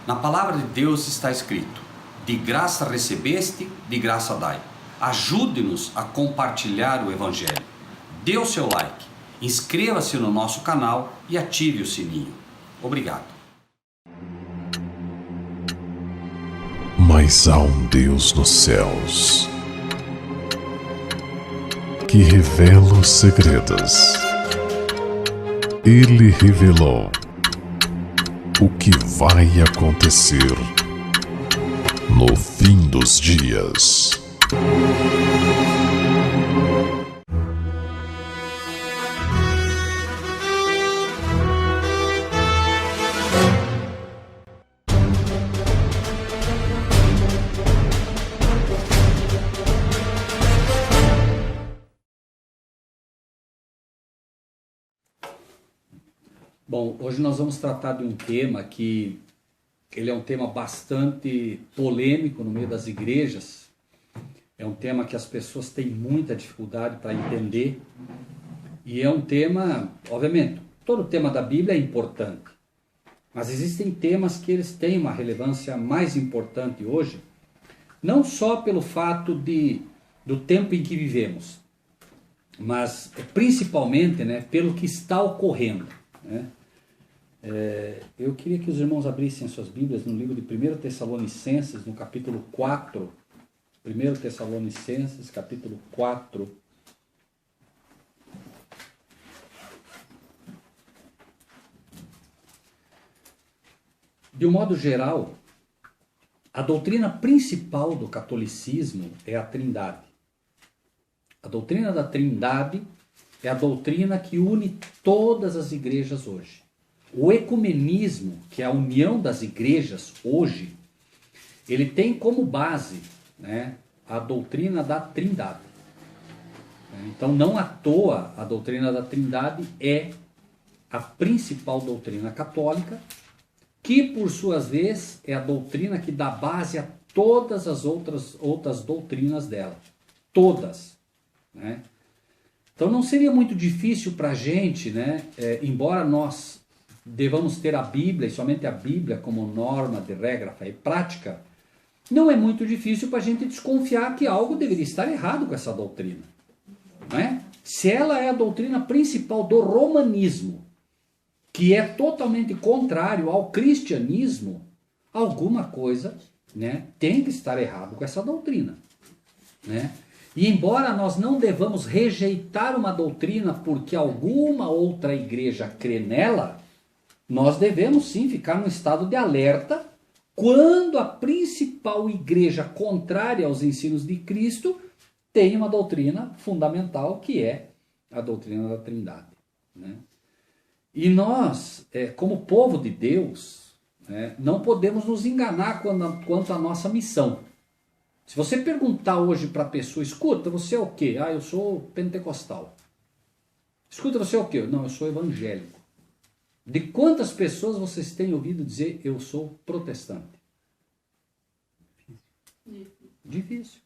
Na palavra de Deus está escrito: de graça recebeste, de graça dai. Ajude-nos a compartilhar o Evangelho. Dê o seu like, inscreva-se no nosso canal e ative o sininho. Obrigado. Mas há um Deus nos céus que revela os segredos. Ele revelou o que vai acontecer no fim dos dias. Bom, hoje nós vamos tratar de um tema que ele é um tema bastante polêmico no meio das igrejas. É um tema que as pessoas têm muita dificuldade para entender. E é um tema, obviamente, todo tema da Bíblia é importante. Mas existem temas que eles têm uma relevância mais importante hoje, não só pelo fato do tempo em que vivemos, mas principalmente, pelo que está ocorrendo, eu queria que os irmãos abrissem suas Bíblias no livro de 1 Tessalonicenses, no capítulo 4. 1 Tessalonicenses, capítulo 4. De um modo geral, a doutrina principal do catolicismo é a Trindade. A doutrina da Trindade é a doutrina que une todas as igrejas hoje. O ecumenismo, que é a união das igrejas hoje, ele tem como base a doutrina da Trindade. Então, não à toa, a doutrina da Trindade é a principal doutrina católica, que, por sua vez, é a doutrina que dá base a todas as outras doutrinas dela. Todas. Então, não seria muito difícil para a gente, embora nós devamos ter a Bíblia, e somente a Bíblia como norma de regra e prática, não é muito difícil para a gente desconfiar que algo deveria estar errado com essa doutrina. Se ela é a doutrina principal do romanismo, que é totalmente contrário ao cristianismo, alguma coisa tem que estar errado com essa doutrina. E embora nós não devamos rejeitar uma doutrina porque alguma outra igreja crê nela, nós devemos sim ficar num estado de alerta quando a principal igreja contrária aos ensinos de Cristo tem uma doutrina fundamental, que é a doutrina da Trindade. E nós, como povo de Deus, não podemos nos enganar quanto à nossa missão. Se você perguntar hoje para a pessoa: escuta, você é o quê? Eu sou pentecostal. Escuta, você é o quê? Não, eu sou evangélico. De quantas pessoas vocês têm ouvido dizer: eu sou protestante? Difícil.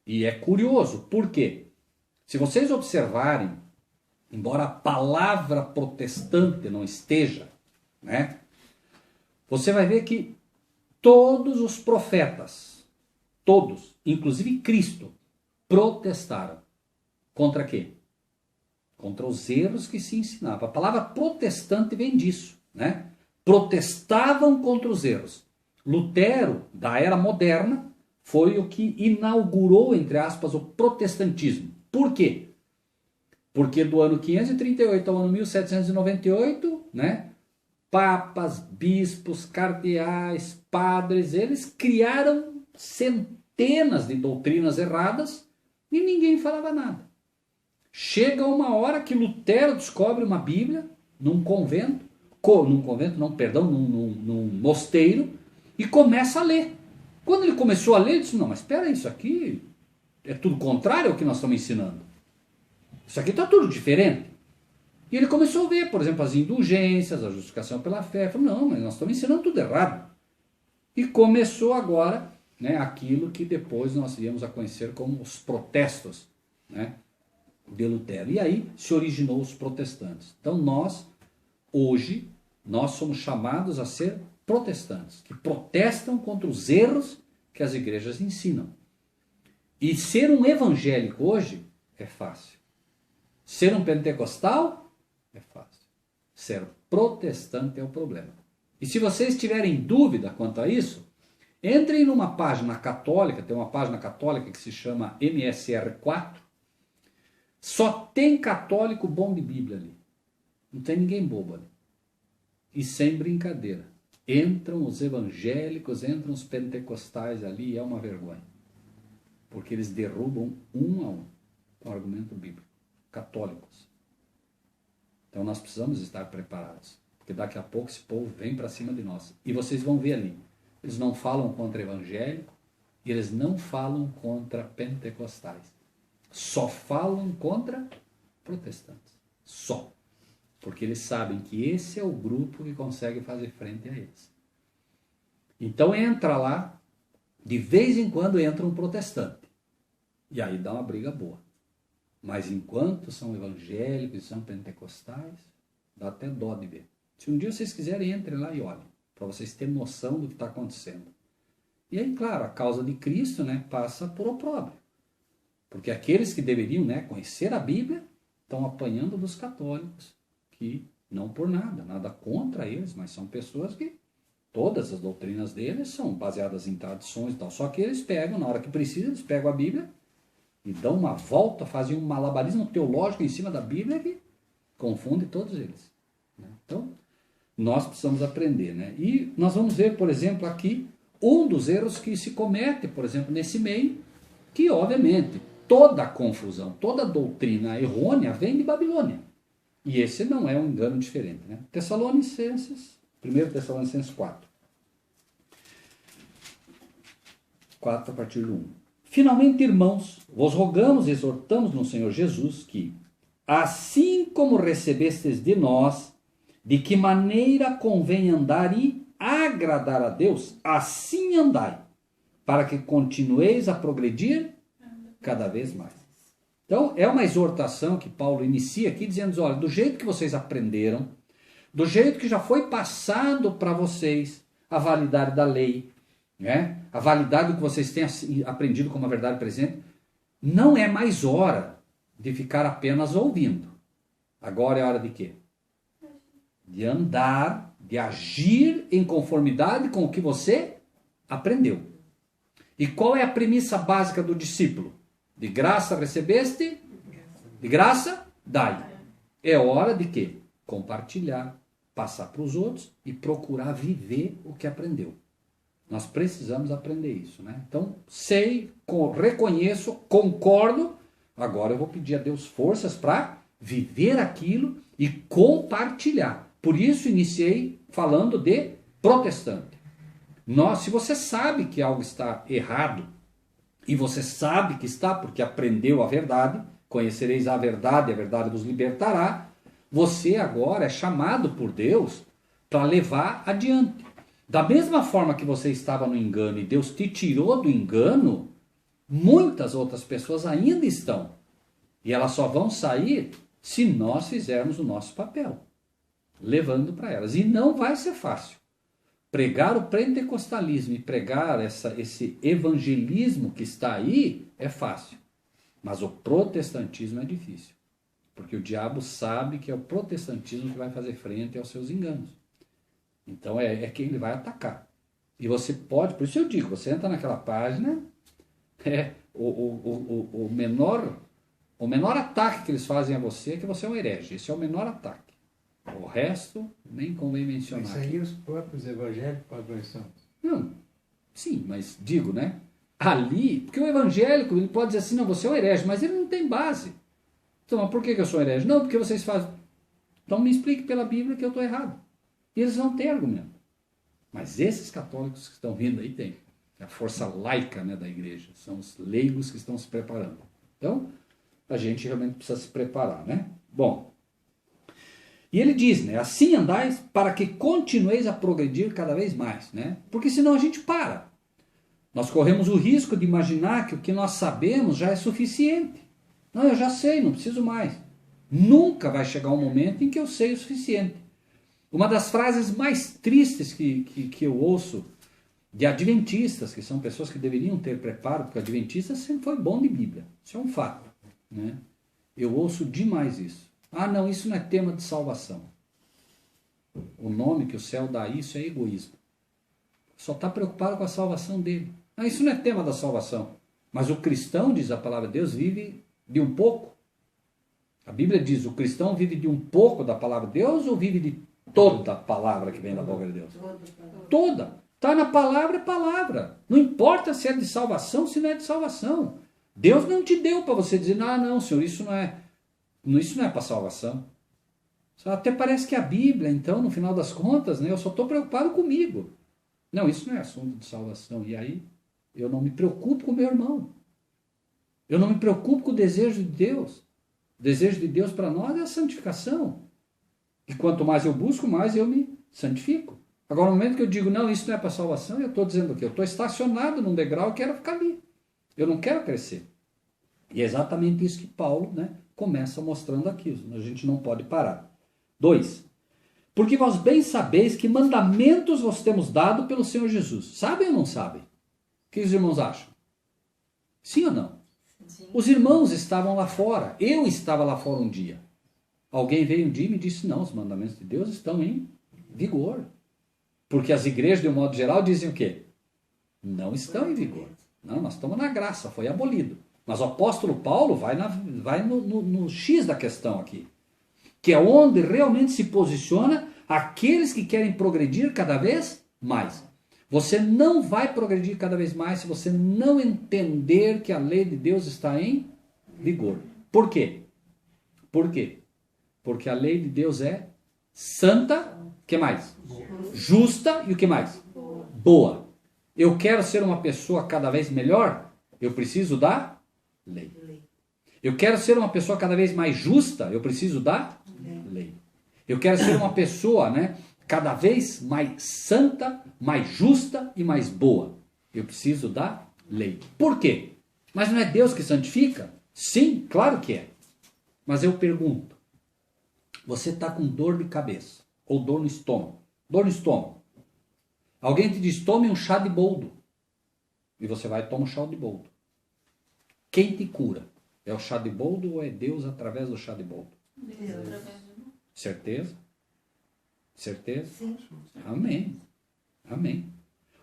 E é curioso, por quê? Se vocês observarem, embora a palavra protestante não esteja, você vai ver que todos os profetas, todos, inclusive Cristo, protestaram. Contra quê? Contra os erros que se ensinavam. A palavra protestante vem disso. Protestavam contra os erros. Lutero, da era moderna, foi o que inaugurou, entre aspas, o protestantismo. Por quê? Porque do ano 538 ao ano 1798, papas, bispos, cardeais, padres, eles criaram centenas de doutrinas erradas e ninguém falava nada. Chega uma hora que Lutero descobre uma Bíblia num mosteiro, e começa a ler. Quando ele começou a ler, ele disse: não, mas espera aí, isso aqui é tudo contrário ao que nós estamos ensinando. Isso aqui está tudo diferente. E ele começou a ver, por exemplo, as indulgências, a justificação pela fé. Ele falou: não, mas nós estamos ensinando tudo errado. E começou agora aquilo que depois nós viemos a conhecer como os protestos de Lutero. E aí se originou os protestantes. Então hoje, nós somos chamados a ser protestantes, que protestam contra os erros que as igrejas ensinam. E ser um evangélico hoje é fácil. Ser um pentecostal é fácil. Ser protestante é o problema. E se vocês tiverem dúvida quanto a isso, entrem numa página católica, tem uma página católica que se chama MSR4. Só tem católico bom de Bíblia ali. Não tem ninguém bobo ali. E sem brincadeira. Entram os evangélicos, entram os pentecostais ali, e é uma vergonha. Porque eles derrubam um a um com o argumento bíblico. Católicos. Então nós precisamos estar preparados. Porque daqui a pouco esse povo vem para cima de nós. E vocês vão ver ali. Eles não falam contra evangélico e eles não falam contra pentecostais. Só falam contra protestantes. Só. Porque eles sabem que esse é o grupo que consegue fazer frente a eles. Então entra lá, de vez em quando entra um protestante. E aí dá uma briga boa. Mas enquanto são evangélicos e são pentecostais, dá até dó de ver. Se um dia vocês quiserem, entrem lá e olhem, para vocês terem noção do que está acontecendo. E aí, claro, a causa de Cristo, né, passa por opróbrio. Porque aqueles que deveriam, né, conhecer a Bíblia estão apanhando dos católicos, que não por nada contra eles, mas são pessoas que todas as doutrinas deles são baseadas em tradições e tal. Só que eles pegam, na hora que precisa, eles pegam a Bíblia e dão uma volta, fazem um malabarismo teológico em cima da Bíblia que confunde todos eles. Então, nós precisamos aprender, né? E nós vamos ver, por exemplo, aqui, um dos erros que se comete, por exemplo, nesse meio, que obviamente toda a confusão, toda a doutrina errônea vem de Babilônia. E esse não é um engano diferente, né? 1 Tessalonicenses 4. 4 a partir do 1. Finalmente, irmãos, vos rogamos e exortamos no Senhor Jesus que, assim como recebestes de nós, de que maneira convém andar e agradar a Deus, assim andai, para que continueis a progredir cada vez mais. Então, é uma exortação que Paulo inicia aqui, dizendo, olha, do jeito que vocês aprenderam, do jeito que já foi passado para vocês a validade da lei, né? A validade do que vocês têm aprendido como a verdade presente, não é mais hora de ficar apenas ouvindo. Agora é hora de quê? De andar, de agir em conformidade com o que você aprendeu. E qual é a premissa básica do discípulo? De graça recebeste, de graça dai. É hora de quê? Compartilhar, passar para os outros e procurar viver o que aprendeu. Nós precisamos aprender isso, né? Então, sei, reconheço, concordo, agora eu vou pedir a Deus forças para viver aquilo e compartilhar. Por isso iniciei falando de protestante. Se você sabe que algo está errado, e você sabe que está porque aprendeu a verdade, conhecereis a verdade vos libertará, você agora é chamado por Deus para levar adiante. Da mesma forma que você estava no engano e Deus te tirou do engano, muitas outras pessoas ainda estão. E elas só vão sair se nós fizermos o nosso papel, levando para elas. E não vai ser fácil. Pregar o pentecostalismo e pregar esse evangelismo que está aí é fácil. Mas o protestantismo é difícil. Porque o diabo sabe que é o protestantismo que vai fazer frente aos seus enganos. Então é quem ele vai atacar. E você pode, por isso eu digo, você entra naquela página, o menor ataque que eles fazem a você é que você é um herege. Esse é o menor ataque. O resto, nem convém mencionar. Isso aí os próprios evangélicos podem pensar. Não, sim, mas digo, né? Ali, porque o evangélico, ele pode dizer assim, não, você é um herege, mas ele não tem base. Então, mas por que eu sou herege? Não, porque vocês fazem. Então me explique pela Bíblia que eu estou errado. E eles não têm argumento. Mas esses católicos que estão vindo aí têm. É a força laica, né, da igreja. São os leigos que estão se preparando. Então, a gente realmente precisa se preparar, né? Bom, e ele diz, né, assim andais para que continueis a progredir cada vez mais, né? Porque senão a gente para. Nós corremos o risco de imaginar que o que nós sabemos já é suficiente. Não, eu já sei, não preciso mais. Nunca vai chegar um momento em que eu sei o suficiente. Uma das frases mais tristes que eu ouço de adventistas, que são pessoas que deveriam ter preparo, porque adventista sempre foi bom de Bíblia. Isso é um fato. Né? Eu ouço demais isso. Ah, não, isso não é tema de salvação. O nome que o céu dá a isso é egoísmo. Só está preocupado com a salvação dele. Ah, isso não é tema da salvação. Mas o cristão, diz a palavra de Deus, vive de um pouco. A Bíblia diz, o cristão vive de um pouco da palavra de Deus ou vive de toda a palavra que vem da boca de Deus? Toda. Está na palavra, é palavra. Não importa se é de salvação, se não é de salvação. Deus não te deu para você dizer, não, Senhor, isso não é para salvação. Até parece que a Bíblia, então, no final das contas, né, eu só estou preocupado comigo. Não, isso não é assunto de salvação. E aí, eu não me preocupo com o meu irmão. Eu não me preocupo com o desejo de Deus. O desejo de Deus para nós é a santificação. E quanto mais eu busco, mais eu me santifico. Agora, no momento que eu digo, não, isso não é para salvação, eu estou dizendo o quê? Eu estou estacionado num degrau e quero ficar ali. Eu não quero crescer. E é exatamente isso que Paulo, né, começa mostrando aqui. A gente não pode parar. 2. Porque vós bem sabeis que mandamentos vos temos dado pelo Senhor Jesus. Sabem ou não sabem? O que os irmãos acham? Sim ou não? Sim. Os irmãos estavam lá fora. Eu estava lá fora um dia. Alguém veio um dia e me disse, não, os mandamentos de Deus estão em vigor. Porque as igrejas, de um modo geral, dizem o quê? Não estão em vigor. Não, nós estamos na graça, foi abolido. Mas o apóstolo Paulo vai no X da questão aqui. Que é onde realmente se posiciona aqueles que querem progredir cada vez mais. Você não vai progredir cada vez mais se você não entender que a lei de Deus está em vigor. Por quê? Por quê? Porque a lei de Deus é santa, o que mais? Justa e o que mais? Boa. Eu quero ser uma pessoa cada vez melhor, eu preciso da lei. Eu quero ser uma pessoa cada vez mais justa, eu preciso da lei. Eu quero ser uma pessoa, né, cada vez mais santa, mais justa e mais boa. Eu preciso da lei. Por quê? Mas não é Deus que santifica? Sim, claro que é. Mas eu pergunto, você está com dor de cabeça ou dor no estômago? Dor no estômago. Alguém te diz, tome um chá de boldo. E você vai tomar um chá de boldo. Quem te cura? É o chá de boldo ou é Deus através do chá de boldo? Deus através de nós. Certeza? Certeza? Sim. Amém. Amém.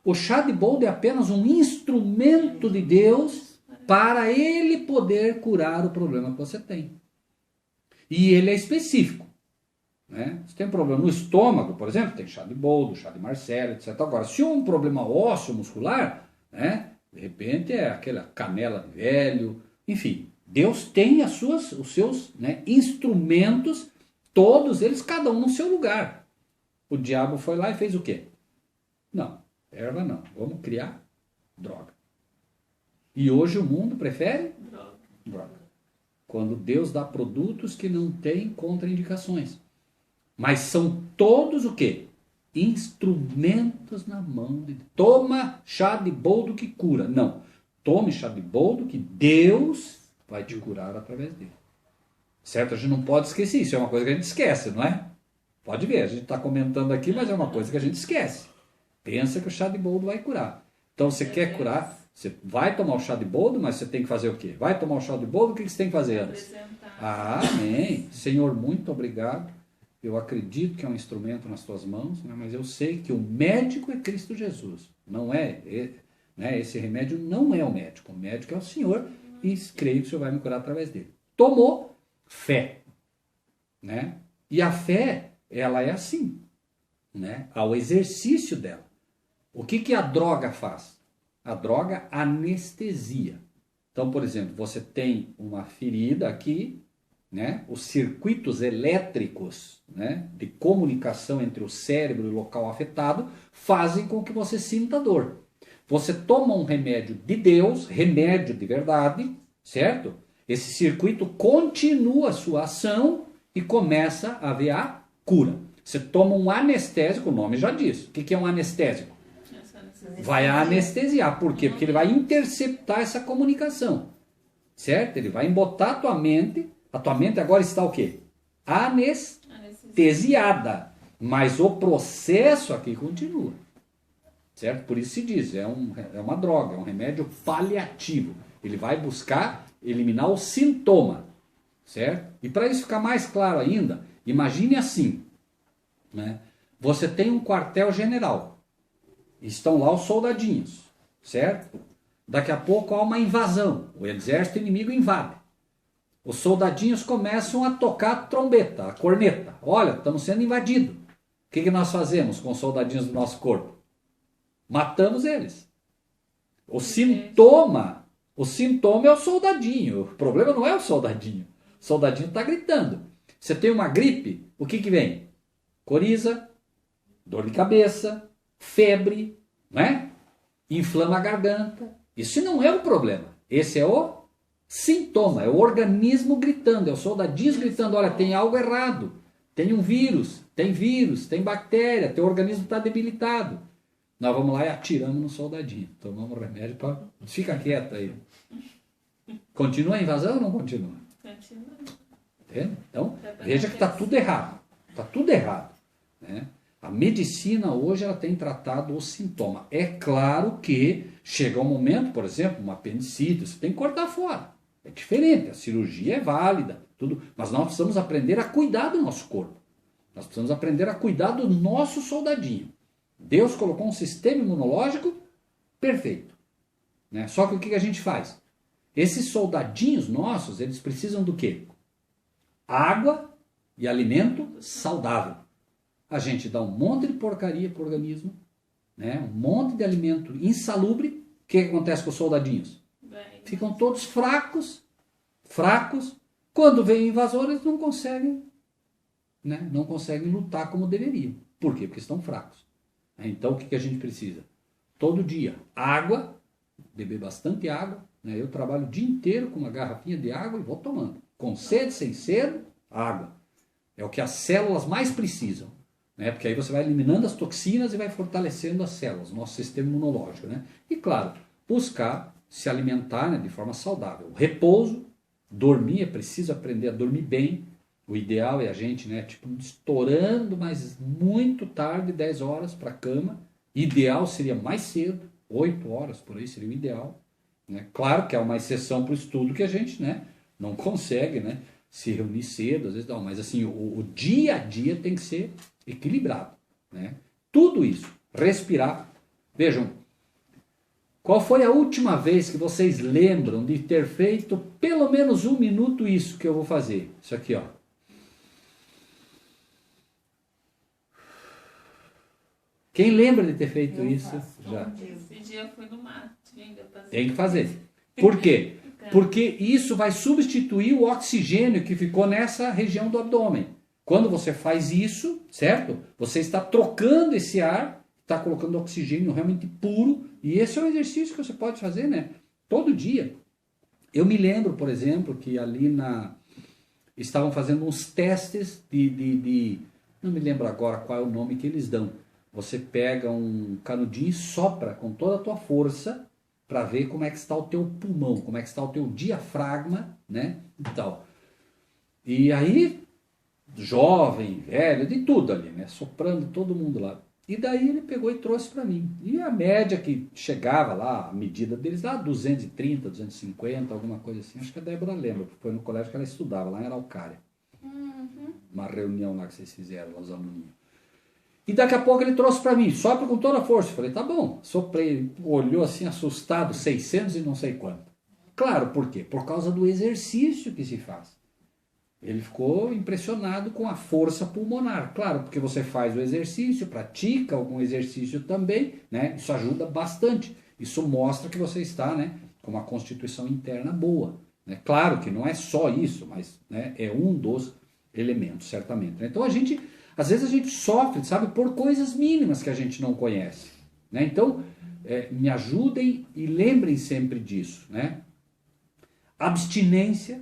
O chá de boldo é apenas um instrumento de Deus para ele poder curar o problema que você tem. E ele é específico. Né? Se tem problema no estômago, por exemplo, tem chá de boldo, chá de Marcelo, etc. Agora, se um problema ósseo muscular, né, de repente é aquela canela de velho, enfim, Deus tem os seus, né, instrumentos, todos eles, cada um no seu lugar. O diabo foi lá e fez o quê? Não, erva não, vamos criar droga. E hoje o mundo prefere droga. Quando Deus dá produtos que não têm contraindicações. Mas são todos o quê? Instrumentos na mão de Deus. Toma chá de boldo que cura. Não. Tome chá de boldo que Deus vai te curar através dele. Certo? A gente não pode esquecer isso. É uma coisa que a gente esquece, não é? Pode ver, a gente está comentando aqui, mas é uma coisa que a gente esquece. Pensa que o chá de boldo vai curar. Então você quer curar, você vai tomar o chá de boldo, mas você tem que fazer o quê? Vai tomar o chá de boldo, o que você tem que fazer antes? Amém. Senhor, muito obrigado. Eu acredito que é um instrumento nas tuas mãos, né? Mas eu sei que o médico é Cristo Jesus. Não é, né? Esse remédio não é o médico é o Senhor e creio que o Senhor vai me curar através dele. Tomou fé, né? E a fé, ela é assim, né? Ao exercício dela. O que a droga faz? A droga anestesia. Então, por exemplo, você tem uma ferida aqui, né? Os circuitos elétricos, né, de comunicação entre o cérebro e o local afetado fazem com que você sinta dor. Você toma um remédio de Deus, remédio de verdade, certo? Esse circuito continua a sua ação e começa a haver a cura. Você toma um anestésico, o nome já diz. O que é um anestésico? Vai anestesiar. Por quê? Porque ele vai interceptar essa comunicação. Certo? Ele vai embotar a tua mente. A tua mente agora está o quê? Anestesiada. Mas o processo aqui continua. Certo? Por isso se diz, é uma droga, é um remédio paliativo. Ele vai buscar eliminar o sintoma. Certo? E para isso ficar mais claro ainda, imagine assim, né? Você tem um quartel-general, estão lá os soldadinhos, certo? Daqui a pouco há uma invasão, o exército inimigo invade. Os soldadinhos começam a tocar a trombeta, a corneta. Olha, estamos sendo invadidos. O que nós fazemos com os soldadinhos do nosso corpo? Matamos eles. O sintoma é o soldadinho. O problema não é o soldadinho. O soldadinho está gritando. Você tem uma gripe, o que vem? Coriza, dor de cabeça, febre, não é? Inflama a garganta. Isso não é o problema. Esse é o sintoma, é o organismo gritando, é o soldadinho gritando, olha, tem algo errado, tem um vírus, tem bactéria, teu organismo está debilitado. Nós vamos lá e atiramos no soldadinho, tomamos remédio para... Fica quieto aí. Continua a invasão ou não continua? Continua. Entende? Então, veja que está tudo errado. Está tudo errado. Né? A medicina hoje ela tem tratado o sintoma. É claro que chega um momento, por exemplo, uma apendicite, você tem que cortar fora. É diferente, a cirurgia é válida, tudo, mas nós precisamos aprender a cuidar do nosso corpo. Nós precisamos aprender a cuidar do nosso soldadinho. Deus colocou um sistema imunológico perfeito. Né? Só que o que a gente faz? Esses soldadinhos nossos, eles precisam do quê? Água e alimento saudável. A gente dá um monte de porcaria para o organismo, né? Um monte de alimento insalubre. O que acontece com os soldadinhos? Ficam todos fracos. Quando vem invasor, eles não conseguem, né? Não conseguem lutar como deveriam. Por quê? Porque estão fracos. Então, o que a gente precisa? Todo dia, água, beber bastante água. Né? Eu trabalho o dia inteiro com uma garrafinha de água e vou tomando. Com sede, sem sede, água. É o que as células mais precisam. Né? Porque aí você vai eliminando as toxinas e vai fortalecendo as células, nosso sistema imunológico. Né? E claro, buscar se alimentar, né, de forma saudável. Repouso, dormir, é preciso aprender a dormir bem. O ideal é a gente, né, tipo, estourando, mas muito tarde, 10 horas para a cama. Ideal seria mais cedo, 8 horas por aí seria o ideal. Né? Claro que é uma exceção para o estudo que a gente, né, não consegue, né, se reunir cedo, às vezes não, mas assim, o dia a dia tem que ser equilibrado. Né? Tudo isso, respirar. Vejam, qual foi a última vez que vocês lembram de ter feito pelo menos 1 minuto isso que eu vou fazer? Isso aqui, ó. Quem lembra de ter feito Eu isso? faço. Já. Esse dia eu fui no mato. Tem que fazer. Por quê? Porque isso vai substituir o oxigênio que ficou nessa região do abdômen. Quando você faz isso, certo? Você está trocando esse ar, está colocando oxigênio realmente puro, e esse é um exercício que você pode fazer, né? Todo dia. Eu me lembro, por exemplo, que ali estavam fazendo uns testes não me lembro agora qual é o nome que eles dão. Você pega um canudinho e sopra com toda a tua força para ver como é que está o teu pulmão, como é que está o teu diafragma, né? E tal. E aí, jovem, velho, de tudo ali, né? Soprando todo mundo lá. E daí ele pegou e trouxe para mim. E a média que chegava lá, a medida deles lá, 230, 250, alguma coisa assim. Acho que a Débora lembra, porque foi no colégio que ela estudava, lá em Araucária. Uma reunião lá que vocês fizeram, lá os aluninhos. E daqui a pouco ele trouxe para mim, sopra com toda a força. Eu falei, tá bom. Soprei, ele olhou assim assustado, 600 e não sei quanto. Claro, por quê? Por causa do exercício que se faz. Ele ficou impressionado com a força pulmonar. Claro, porque você faz o exercício, pratica algum exercício também, né? Isso ajuda bastante. Isso mostra que você está, né, com uma constituição interna boa. Né? Claro que não é só isso, mas, né, é um dos elementos, certamente. Então às vezes a gente sofre, sabe, por coisas mínimas que a gente não conhece. Né? Então, me ajudem e lembrem sempre disso. Né? Abstinência,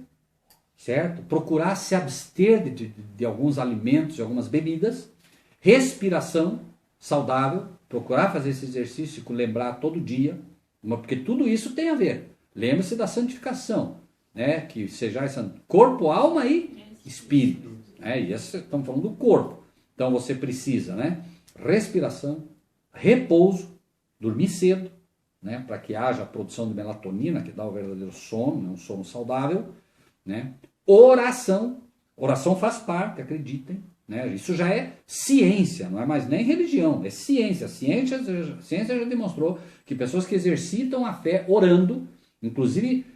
certo? Procurar se abster de alguns alimentos, de algumas bebidas. Respiração saudável, procurar fazer esse exercício, lembrar todo dia, porque tudo isso tem a ver. Lembre-se da santificação, né? Que seja essa corpo, alma e espírito. Né? E estamos falando do corpo. Então você precisa, né? Respiração, repouso, dormir cedo, né? Para que haja a produção de melatonina, que dá o verdadeiro sono, né? Um sono saudável, né? Oração faz parte, acreditem, né? Isso já é ciência, não é mais nem religião, é ciência. A ciência já demonstrou que pessoas que exercitam a fé orando, inclusive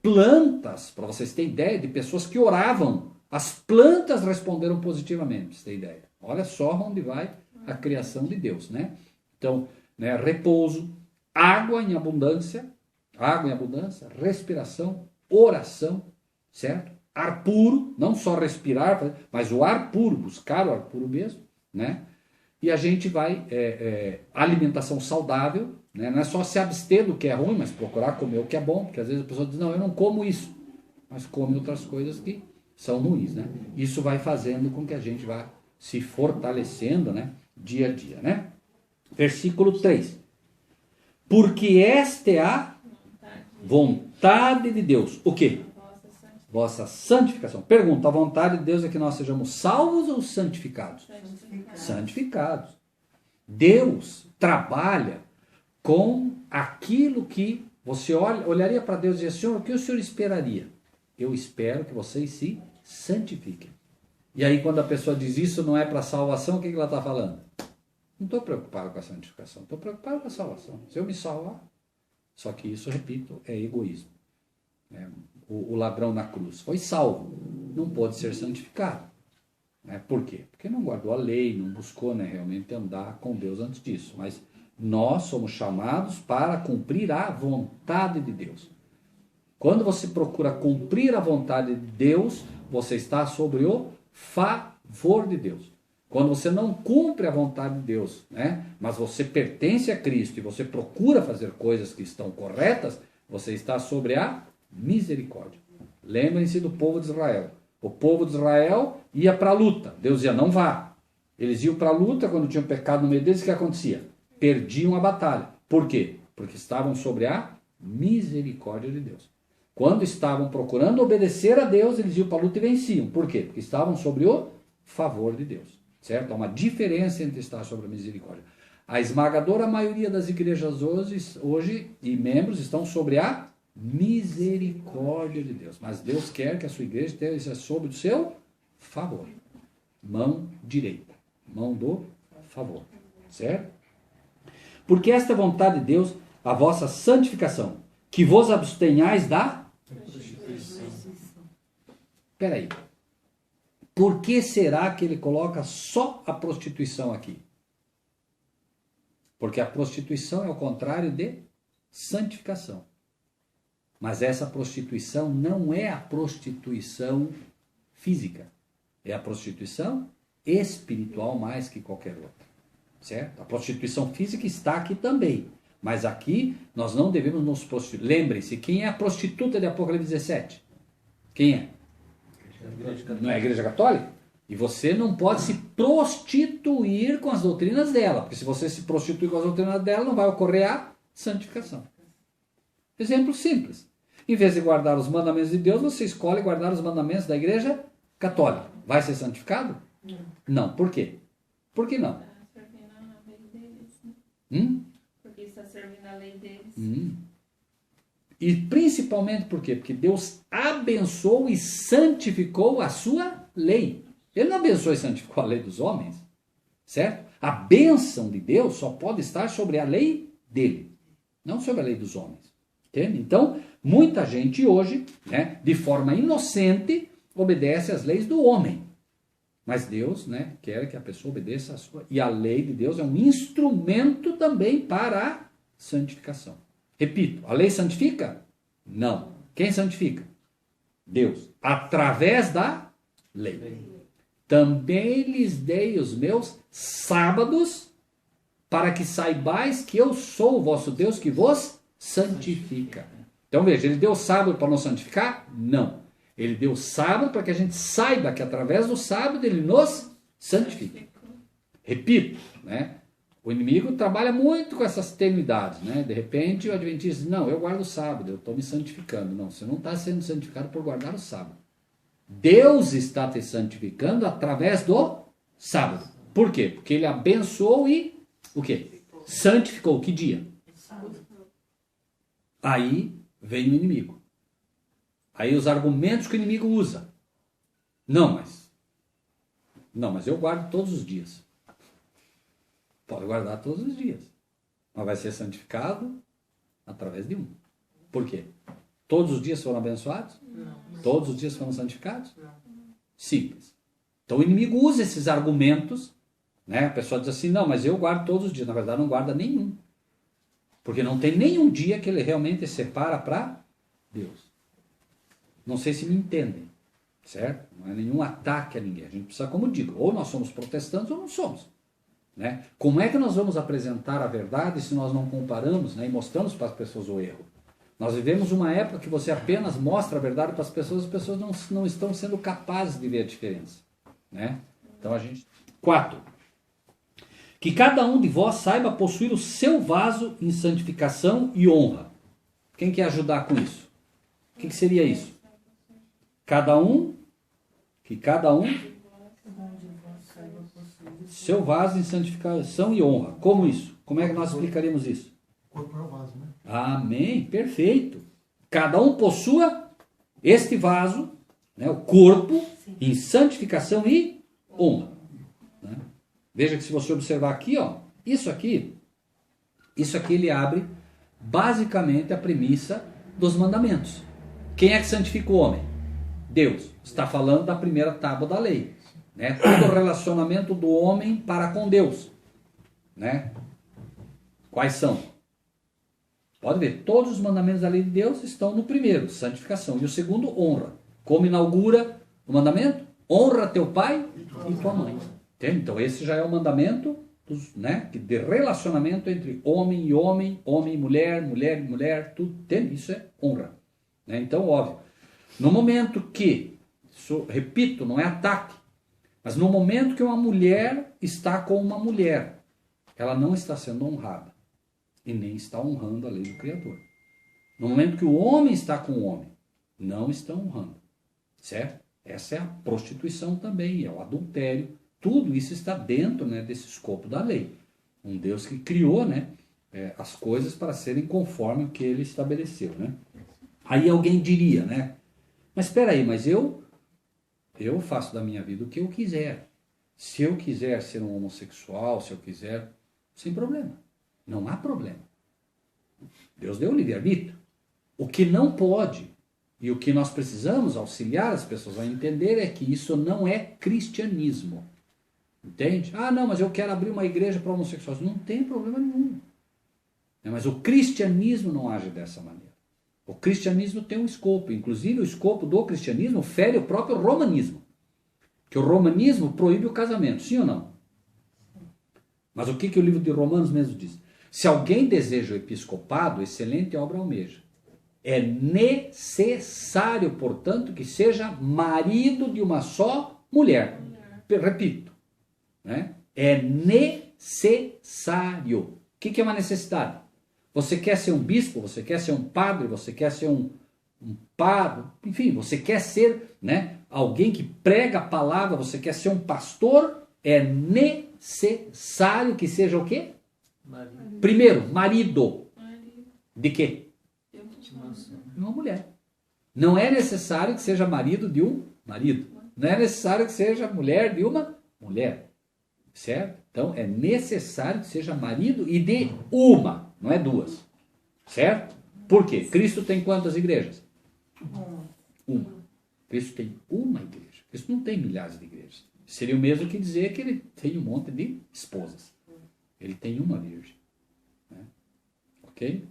plantas, para vocês terem ideia, de pessoas que oravam, as plantas responderam positivamente, para vocês terem ideia. Olha só onde vai a criação de Deus, né? Então, né, repouso, água em abundância, respiração, oração, certo? Ar puro, não só respirar, mas o ar puro, buscar o ar puro mesmo, né? E a gente vai, alimentação saudável, né? Não é só se abster do que é ruim, mas procurar comer o que é bom, porque às vezes a pessoa diz, não, eu não como isso, mas come outras coisas que são ruins, né? Isso vai fazendo com que a gente vá se fortalecendo, né? Dia a dia, né? Versículo 3. Porque esta é a vontade de Deus. O quê? Vossa santificação. Pergunta, a vontade de Deus é que nós sejamos salvos ou santificados? Santificados. Deus trabalha com aquilo que você olharia para Deus e dizer, Senhor, o que o Senhor esperaria? Eu espero que vocês se santifiquem. E aí quando a pessoa diz isso não é para salvação, o que ela está falando? Não estou preocupado com a santificação, estou preocupado com a salvação. Se eu me salvar, só que isso, repito, é egoísmo. O ladrão na cruz foi salvo, não pôde ser santificado. Por quê? Porque não guardou a lei, não buscou, né, realmente andar com Deus antes disso. Mas nós somos chamados para cumprir a vontade de Deus. Quando você procura cumprir a vontade de Deus, você está sobre o favor de Deus. Quando você não cumpre a vontade de Deus, né, mas você pertence a Cristo e você procura fazer coisas que estão corretas, você está sobre a misericórdia. Lembrem-se do povo de Israel. O povo de Israel ia para a luta. Deus dizia, não vá. Eles iam para a luta, quando tinham pecado no meio deles, o que acontecia? Perdiam a batalha. Por quê? Porque estavam sobre a misericórdia de Deus. Quando estavam procurando obedecer a Deus, eles iam para a luta e venciam. Por quê? Porque estavam sobre o favor de Deus. Certo? Há uma diferença entre estar sobre a misericórdia. A esmagadora maioria das igrejas hoje e membros estão sobre a misericórdia de Deus. Mas Deus quer que a sua igreja esteja sob o seu favor. Mão direita. Mão do favor. Certo? Porque esta é a vontade de Deus, a vossa santificação, que vos abstenhais da prostituição. Espera aí. Por que será que ele coloca só a prostituição aqui? Porque a prostituição é o contrário de santificação. Mas essa prostituição não é a prostituição física. É a prostituição espiritual mais que qualquer outra. Certo? A prostituição física está aqui também. Mas aqui nós não devemos nos prostituir. Lembrem-se, quem é a prostituta de Apocalipse 17? Quem é? Não é a Igreja Católica? E você não pode se prostituir com as doutrinas dela. Porque se você se prostituir com as doutrinas dela, não vai ocorrer a santificação. Exemplo simples. Em vez de guardar os mandamentos de Deus, você escolhe guardar os mandamentos da Igreja Católica. Vai ser santificado? Não. Não. Por quê? Por que não? Porque está servindo a lei deles. E principalmente por quê? Porque Deus abençoou e santificou a sua lei. Ele não abençoou e santificou a lei dos homens, certo? A bênção de Deus só pode estar sobre a lei dele, não sobre a lei dos homens. Entende? Então, muita gente hoje, né, de forma inocente, obedece às leis do homem. Mas Deus, né, quer que a pessoa obedeça a sua. E a lei de Deus é um instrumento também para a santificação. Repito, a lei santifica? Não. Quem santifica? Deus. Através da lei. Também lhes dei os meus sábados, para que saibais que eu sou o vosso Deus que vos santifica. Então veja, ele deu sábado para nos santificar? Não. Ele deu sábado para que a gente saiba que através do sábado ele nos santifica. Repito, né? O inimigo trabalha muito com essas tenuidades, né? De repente o adventista diz, não, eu guardo o sábado, eu estou me santificando. Não, você não está sendo santificado por guardar o sábado. Deus está te santificando através do sábado. Por quê? Porque ele abençoou e o quê? Santificou. Que dia? Aí vem o inimigo. Aí os argumentos que o inimigo usa. Não, mas eu guardo todos os dias. Pode guardar todos os dias. Mas vai ser santificado através de um. Por quê? Todos os dias foram abençoados? Não. Todos os dias foram santificados? Não. Simples. Então o inimigo usa esses argumentos, né? A pessoa diz assim, não, mas eu guardo todos os dias. Na verdade não guarda nenhum. Porque não tem nenhum dia que ele realmente separa para Deus. Não sei se me entendem, certo? Não é nenhum ataque a ninguém. A gente precisa, como digo, ou nós somos protestantes ou não somos. Né? Como é que nós vamos apresentar a verdade se nós não comparamos, né, e mostramos para as pessoas o erro? Nós vivemos uma época que você apenas mostra a verdade para as pessoas não estão sendo capazes de ver a diferença. Né? Então a gente... 4. Que cada um de vós saiba possuir o seu vaso em santificação e honra. Quem quer ajudar com isso? O que seria isso? Que cada um seu vaso em santificação e honra. Como isso? Como é que nós explicaríamos isso? O corpo é o vaso, né? Amém, perfeito. Cada um possua este vaso, né, o corpo, em santificação e honra. Né? Veja que se você observar aqui, ó, isso aqui ele abre basicamente a premissa dos mandamentos. Quem é que santifica o homem? Deus. Está falando da primeira tábua da lei. Né? Todo o relacionamento do homem para com Deus. Né? Quais são? Pode ver, todos os mandamentos da lei de Deus estão no primeiro, santificação. E o segundo, honra. Como inaugura o mandamento? Honra teu pai e tua mãe. Entende? Então esse já é o mandamento né, de relacionamento entre homem e homem, homem e mulher, mulher e mulher, tudo. Entende? Isso é honra. Né? Então, óbvio, no momento que, repito, não é ataque, mas no momento que uma mulher está com uma mulher, ela não está sendo honrada e nem está honrando a lei do Criador. No momento que o homem está com o homem, não está honrando. Certo? Essa é a prostituição também, é o adultério. Tudo isso está dentro, né, desse escopo da lei. Um Deus que criou, né, as coisas para serem conforme o que ele estabeleceu. Né? Aí alguém diria, né? Mas espera aí, mas eu faço da minha vida o que eu quiser. Se eu quiser ser um homossexual, se eu quiser, sem problema. Não há problema. Deus deu o livre-arbítrio. O que não pode, e o que nós precisamos auxiliar as pessoas a entender é que isso não é cristianismo. Entende? Ah, não, mas eu quero abrir uma igreja para homossexuais. Não tem problema nenhum. Mas o cristianismo não age dessa maneira. O cristianismo tem um escopo, inclusive o escopo do cristianismo fere o próprio romanismo. Que o romanismo proíbe o casamento, sim ou não? Mas o que o livro de Romanos mesmo diz? Se alguém deseja o episcopado, excelente obra almeja. É necessário, portanto, que seja marido de uma só mulher. Repito, né? É necessário. O que é uma necessidade? Você quer ser um bispo, você quer ser um padre, você quer ser um padre, enfim, você quer ser, né, alguém que prega a palavra, você quer ser um pastor, é necessário que seja o quê? Marido. Primeiro, marido. De quê? De uma mulher. Não é necessário que seja marido de um marido. Não é necessário que seja mulher de uma mulher. Certo? Então, é necessário que seja marido e de uma. Não é duas. Certo? Por quê? Cristo tem quantas igrejas? Uma. Cristo tem uma igreja. Cristo não tem milhares de igrejas. Seria o mesmo que dizer que ele tem um monte de esposas. Ele tem uma virgem. Né? Ok?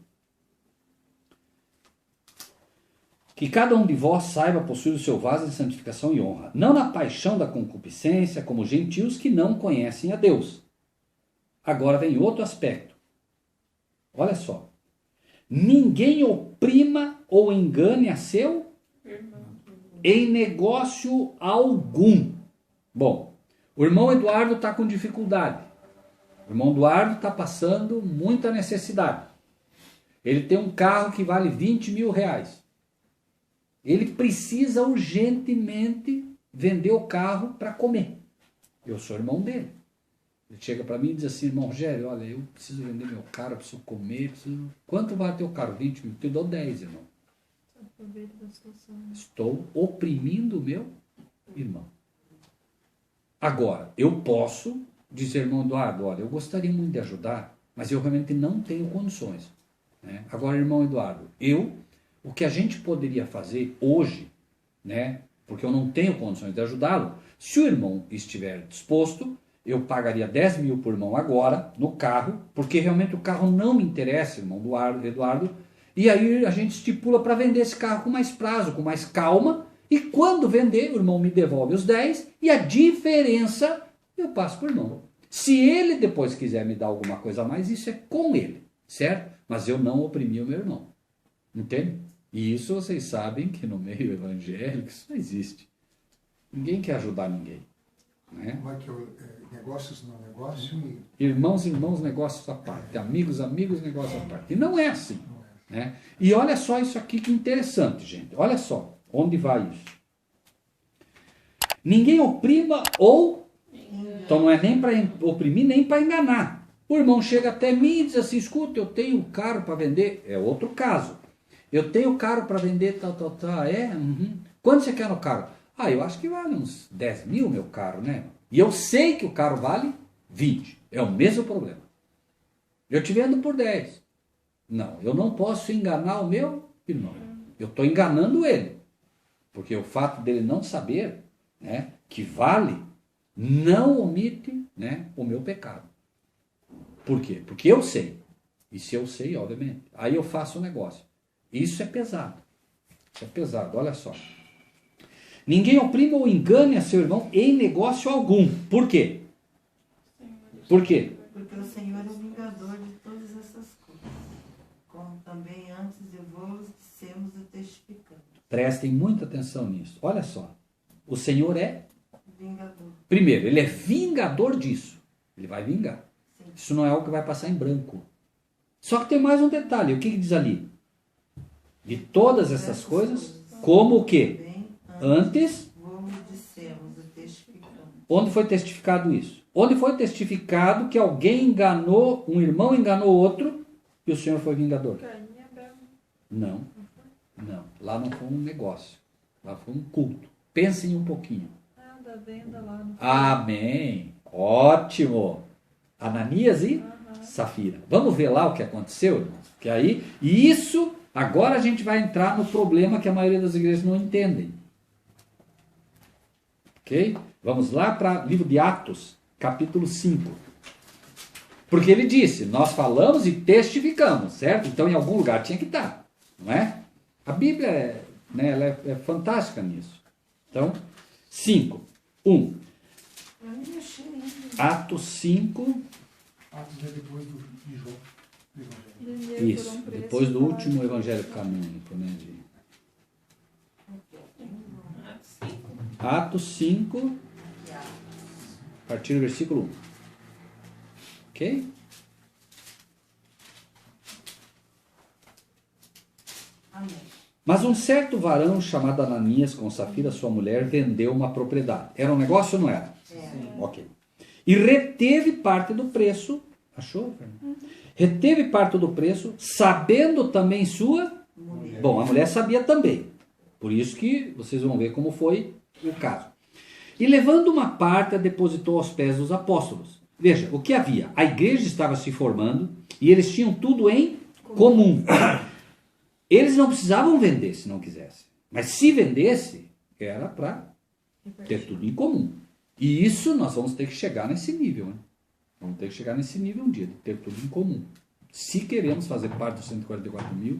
Que cada um de vós saiba possuir o seu vaso de santificação e honra, não na paixão da concupiscência, como gentios que não conhecem a Deus. Agora vem outro aspecto. Olha só. Ninguém oprima ou engane a seu em negócio algum. Bom, o irmão Eduardo está com dificuldade. O irmão Eduardo está passando muita necessidade. Ele tem um carro que vale 20 mil reais. Ele precisa urgentemente vender o carro para comer. Eu sou irmão dele. Ele chega para mim e diz assim, irmão Rogério, olha, eu preciso vender meu carro, eu preciso comer, preciso... Quanto vale teu carro? 20 mil. Eu te dou 10, irmão. Estou oprimindo o meu irmão. Agora, eu posso dizer, irmão Eduardo, olha, eu gostaria muito de ajudar, mas eu realmente não tenho condições. Né? Agora, irmão Eduardo, o que a gente poderia fazer hoje, né, porque eu não tenho condições de ajudá-lo, se o irmão estiver disposto, eu pagaria 10 mil por irmão agora, no carro, porque realmente o carro não me interessa, irmão Eduardo, e aí a gente estipula para vender esse carro com mais prazo, com mais calma, e quando vender, o irmão me devolve os 10, e a diferença eu passo para o irmão. Se ele depois quiser me dar alguma coisa a mais, isso é com ele, certo? Mas eu não oprimi o meu irmão. Entende? E isso vocês sabem que no meio evangélico isso não existe. Ninguém quer ajudar ninguém. Né? Como é que negócios não negócio? Irmãos, negócios à parte. Amigos, negócios à parte. E não é assim. Né? E olha só isso aqui que interessante, gente. Olha só onde vai isso. Ninguém oprima ou... Então não é nem para oprimir, nem para enganar. O irmão chega até mim e diz assim, escuta, eu tenho um carro para vender. É outro caso. Eu tenho carro para vender, tal. Quanto você quer no carro? Eu acho que vale uns 10 mil meu carro, né? E eu sei que o carro vale 20. É o mesmo problema. Eu te vendo por 10. Não, eu não posso enganar o meu irmão. Eu estou enganando ele. Porque o fato dele não saber, né, que vale, não omite, né, o meu pecado. Por quê? Porque eu sei. E se eu sei, obviamente, aí eu faço o negócio. Isso é pesado. Isso é pesado, olha só. Ninguém oprima ou engane a seu irmão em negócio algum. Por quê? Por quê? Porque o Senhor é o vingador de todas essas coisas. Como também antes de vos dissemos e testificamos. Prestem muita atenção nisso. Olha só. O Senhor é? Vingador. Primeiro, ele é vingador disso. Ele vai vingar. Sim. Isso não é algo que vai passar em branco. Só que tem mais um detalhe. O que diz ali? De todas essas coisas, como o quê? Antes, onde foi testificado isso? Onde foi testificado que alguém enganou, um irmão enganou outro, e o Senhor foi vingador? Não. Lá não foi um negócio. Lá foi um culto. Pensem um pouquinho. Da venda lá no... Amém. Ótimo. Ananias e Safira. Vamos ver lá o que aconteceu, irmãos? Que aí, e isso, agora a gente vai entrar no problema que a maioria das igrejas não entendem. Ok? Vamos lá para o livro de Atos, capítulo 5. Porque ele disse, nós falamos e testificamos, certo? Então em algum lugar tinha que estar, não é? A Bíblia ela é fantástica nisso. Então, 5. 1. Atos 5. Atos é depois de João. Isso, depois do último evangelho canônico, né? Atos 5, a partir do versículo 1. Ok? Amém. Mas um certo varão chamado Ananias, com Safira, sua mulher, vendeu uma propriedade. Era um negócio ou não era? Sim. Ok. E reteve parte do preço. Achou, Fernando? Reteve parte do preço, sabendo também sua mulher. Bom, a mulher sabia também. Por isso que vocês vão ver como foi o caso. E levando uma parte, a depositou aos pés dos apóstolos. Veja, o que havia? A igreja estava se formando e eles tinham tudo em comum. Eles não precisavam vender se não quisessem. Mas se vendesse, era para ter tudo em comum. E isso nós vamos ter que chegar nesse nível. Né? Vamos ter que chegar nesse nível um dia, de ter tudo em comum. Se queremos fazer parte dos 144 mil,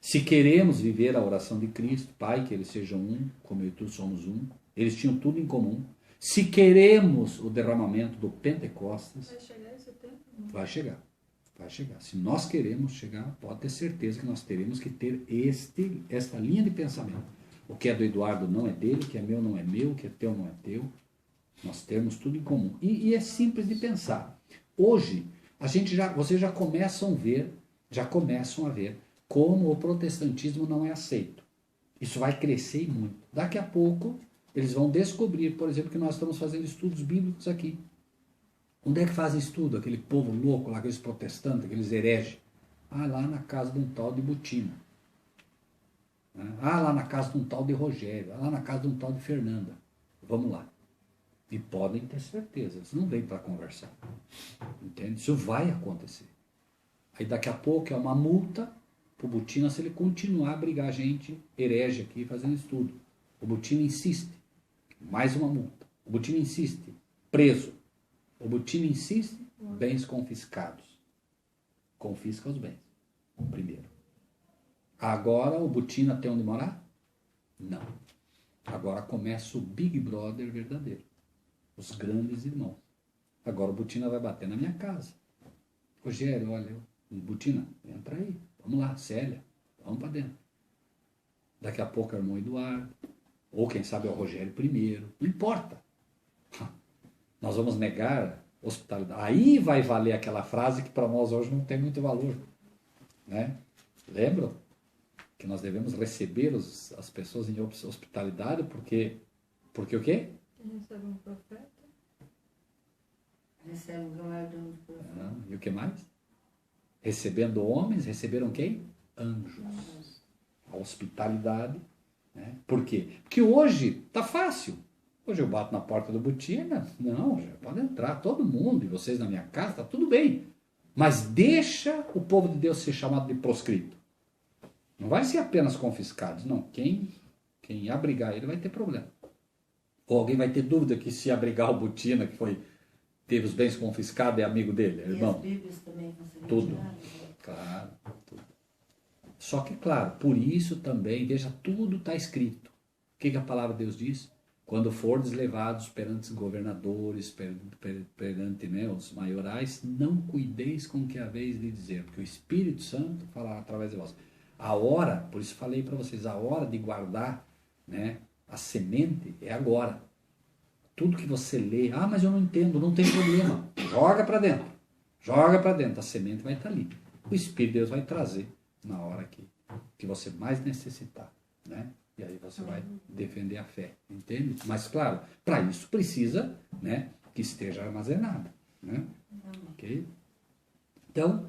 se queremos viver a oração de Cristo, Pai, que eles sejam um, como eu e tu somos um, eles tinham tudo em comum. Se queremos o derramamento do Pentecostes, Vai chegar esse tempo? vai chegar. Vai chegar. Se nós queremos chegar, pode ter certeza que nós teremos que ter esta linha de pensamento. O que é do Eduardo não é dele, o que é meu não é meu, o que é teu não é teu. Nós temos tudo em comum. E é simples de pensar. Hoje, vocês já começam a ver como o protestantismo não é aceito. Isso vai crescer muito. Daqui a pouco, eles vão descobrir, por exemplo, que nós estamos fazendo estudos bíblicos aqui. Onde é que fazem estudo? Aquele povo louco lá, aqueles protestantes, aqueles hereges. Ah, lá na casa de um tal de Botina. Ah, lá na casa de um tal de Rogério. Ah, lá na casa de um tal de Fernanda. Vamos lá. E podem ter certeza, eles não vêm para conversar. Entende? Isso vai acontecer. Aí daqui a pouco é uma multa para o Botina se ele continuar a brigar gente herege aqui fazendo estudo. O Botina insiste. Mais uma multa. O Botina insiste. Preso. O Botina insiste. Bens confiscados. Confisca os bens. Primeiro. Agora o Botina tem onde morar? Não. Agora começa o Big Brother verdadeiro. Os grandes irmãos. Agora o Botina vai bater na minha casa. Rogério, olha, Botina, entra aí. Vamos lá, Célia. Vamos para dentro. Daqui a pouco é o irmão Eduardo. Ou quem sabe é o Rogério primeiro. Não importa. Nós vamos negar hospitalidade. Aí vai valer aquela frase que para nós hoje não tem muito valor. Né? Lembram? Que nós devemos receber as pessoas em hospitalidade porque o quê? Recebe um profeta. Recebe o galardão do profeta. E o que mais? Recebendo homens, receberam quem? Anjos. A hospitalidade. Né? Por quê? Porque hoje está fácil. Hoje eu bato na porta do Botina. Não, já pode entrar todo mundo. E vocês na minha casa, está tudo bem. Mas deixa o povo de Deus ser chamado de proscrito. Não vai ser apenas confiscados. Não, quem abrigar ele vai ter problema. Ou alguém vai ter dúvida que se abrigar o Botina, que teve os bens confiscados, é amigo dele, é irmão. E as Bíblias também vão ser Tudo. retiradas? Claro, tudo. Só que, claro, por isso também, veja, tudo está escrito. O que a palavra de Deus diz? Quando fordes levados perante os governadores, perante os maiorais, não cuideis com o que haveis de dizer, porque o Espírito Santo falará através de vós. A hora, por isso falei para vocês, a hora de guardar, né, a semente é agora. Tudo que você lê, mas eu não entendo, não tem problema. Joga para dentro. Joga para dentro. A semente vai estar ali. O Espírito de Deus vai trazer na hora que você mais necessitar. Né? E aí você vai defender a fé. Entende? Mas, claro, para isso precisa, né, que esteja armazenado. Né? Ok? Então,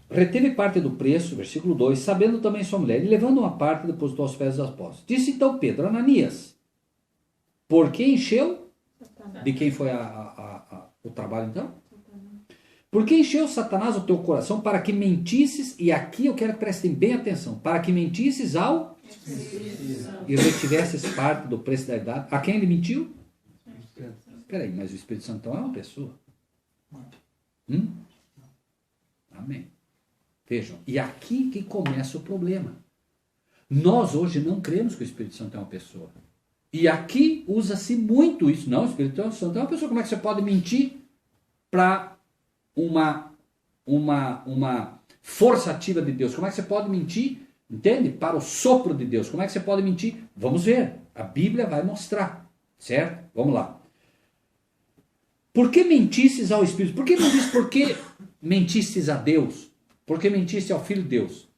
reteve parte do preço, versículo 2, sabendo também sua mulher, e levando uma parte, depositou aos pés dos apóstolos. Disse então Pedro, Ananias, por que encheu? De quem foi o trabalho então? Por que encheu Satanás o teu coração para que mentisses, e aqui eu quero que prestem bem atenção, para que mentisses ao e retivesses parte do preço da idade. A quem ele mentiu? Espera aí, mas o Espírito Santo é uma pessoa? Amém. Vejam, e aqui que começa o problema. Nós hoje não cremos que o Espírito Santo é uma pessoa. E aqui usa-se muito isso. Não, o Espírito Santo é uma pessoa. Como é que você pode mentir para uma força ativa de Deus? Como é que você pode mentir, entende? Para o sopro de Deus. Como é que você pode mentir? Vamos ver. A Bíblia vai mostrar. Certo? Vamos lá. Por que mentisses ao Espírito? Por que não diz por que mentistes a Deus? Porque mentiste ao Filho de Deus.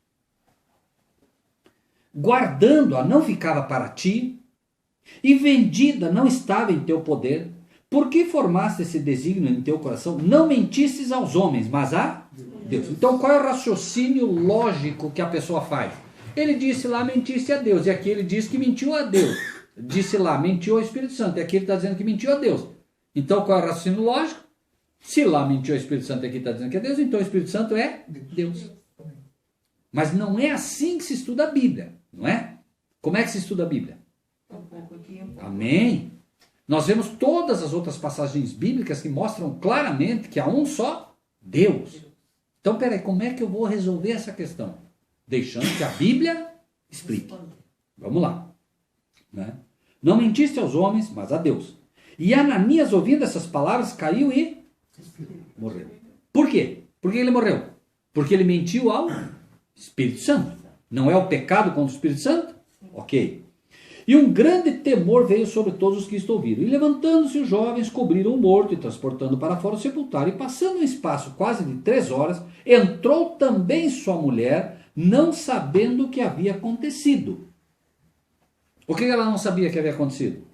Guardando-a não ficava para ti, e vendida não estava em teu poder. Por que formaste esse desígnio em teu coração? Não mentistes aos homens, mas a Deus. Então qual é o raciocínio lógico que a pessoa faz? Ele disse lá, mentiste a Deus. E aqui ele diz que mentiu a Deus. Disse lá, mentiu ao Espírito Santo. E aqui ele está dizendo que mentiu a Deus. Então qual é o raciocínio lógico? Se lá mentiu ao Espírito Santo e aqui está dizendo que é Deus, então o Espírito Santo é Deus. Mas não é assim que se estuda a Bíblia, não é? Como é que se estuda a Bíblia? Amém. Nós vemos todas as outras passagens bíblicas que mostram claramente que há um só Deus. Então, peraí, como é que eu vou resolver essa questão? Deixando que a Bíblia explique. Vamos lá. Né? Não mentiste aos homens, mas a Deus. E Ananias, ouvindo essas palavras, caiu e morreu. Por quê? Por que ele morreu? Porque ele mentiu ao Espírito Santo. Não é o pecado contra o Espírito Santo? Ok. E um grande temor veio sobre todos os que isto ouviram. E levantando-se os jovens, cobriram o morto e transportando para fora o sepultário. E passando um espaço quase de 3 horas, entrou também sua mulher, não sabendo o que havia acontecido. O que ela não sabia que havia acontecido?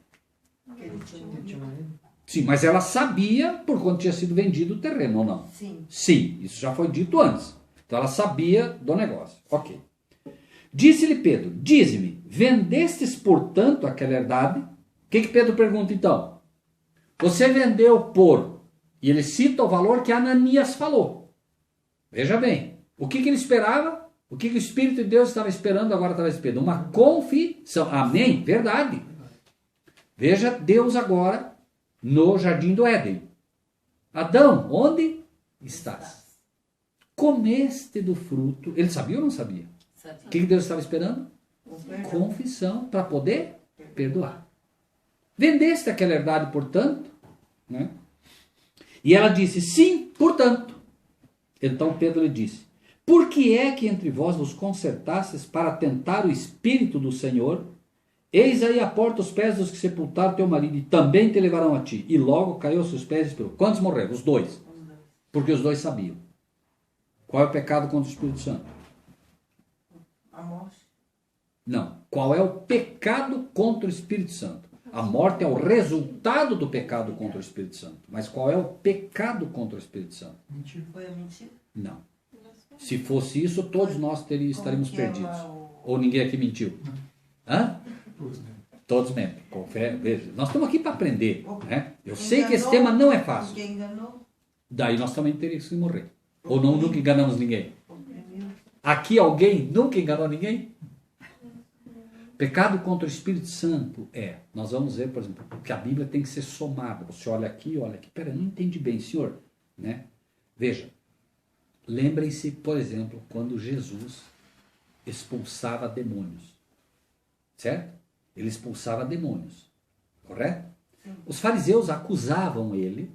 Ele Tinha marido? Sim, mas ela sabia por quanto tinha sido vendido o terreno, ou não? Sim. Sim, isso já foi dito antes. Então ela sabia do negócio. Ok. Disse-lhe Pedro, dize-me, vendestes portanto aquela herdade? O que Pedro pergunta então? Você vendeu por... E ele cita o valor que Ananias falou. Veja bem, o que ele esperava? O que o Espírito de Deus estava esperando agora através de Pedro? Uma confissão. Amém? Verdade. Veja Deus agora no jardim do Éden. Adão, onde estás? Comeste do fruto. Ele sabia ou não sabia? O que Deus estava esperando? Confissão, para poder perdoar. Vendeste aquela herdade, portanto? Né? E ela disse, sim, portanto. Então Pedro lhe disse, por que é que entre vós vos concertastes para tentar o Espírito do Senhor? Eis aí a porta os pés dos que sepultaram teu marido, e também te levarão a ti. E logo caiu aos seus pés e esperou. Quantos morreram? Os dois. Porque os dois sabiam. Qual é o pecado contra o Espírito Santo? A morte. Não. Qual é o pecado contra o Espírito Santo? A morte é o resultado do pecado contra o Espírito Santo. Mas qual é o pecado contra o Espírito Santo? Mentira. Foi a mentira? Não. Se fosse isso, todos nós estaríamos Como que é perdidos. o- Ou ninguém aqui mentiu? Hã? Todos, né? Todos mentem. Com fé, veja. Nós estamos aqui para aprender. Né? Eu sei que esse Enganou, tema não é fácil. Quem enganou, Daí nós também teríamos que morrer. Ou não, nunca enganamos ninguém. oprimiu. Aqui alguém nunca enganou ninguém? Pecado contra o Espírito Santo nós vamos ver, por exemplo, que a Bíblia tem que ser somada. Você olha aqui, pera, eu não entendi bem, senhor. Né? Veja, lembrem-se, por exemplo, quando Jesus expulsava demônios. Certo? Ele expulsava demônios. Correto? Sim. Os fariseus acusavam ele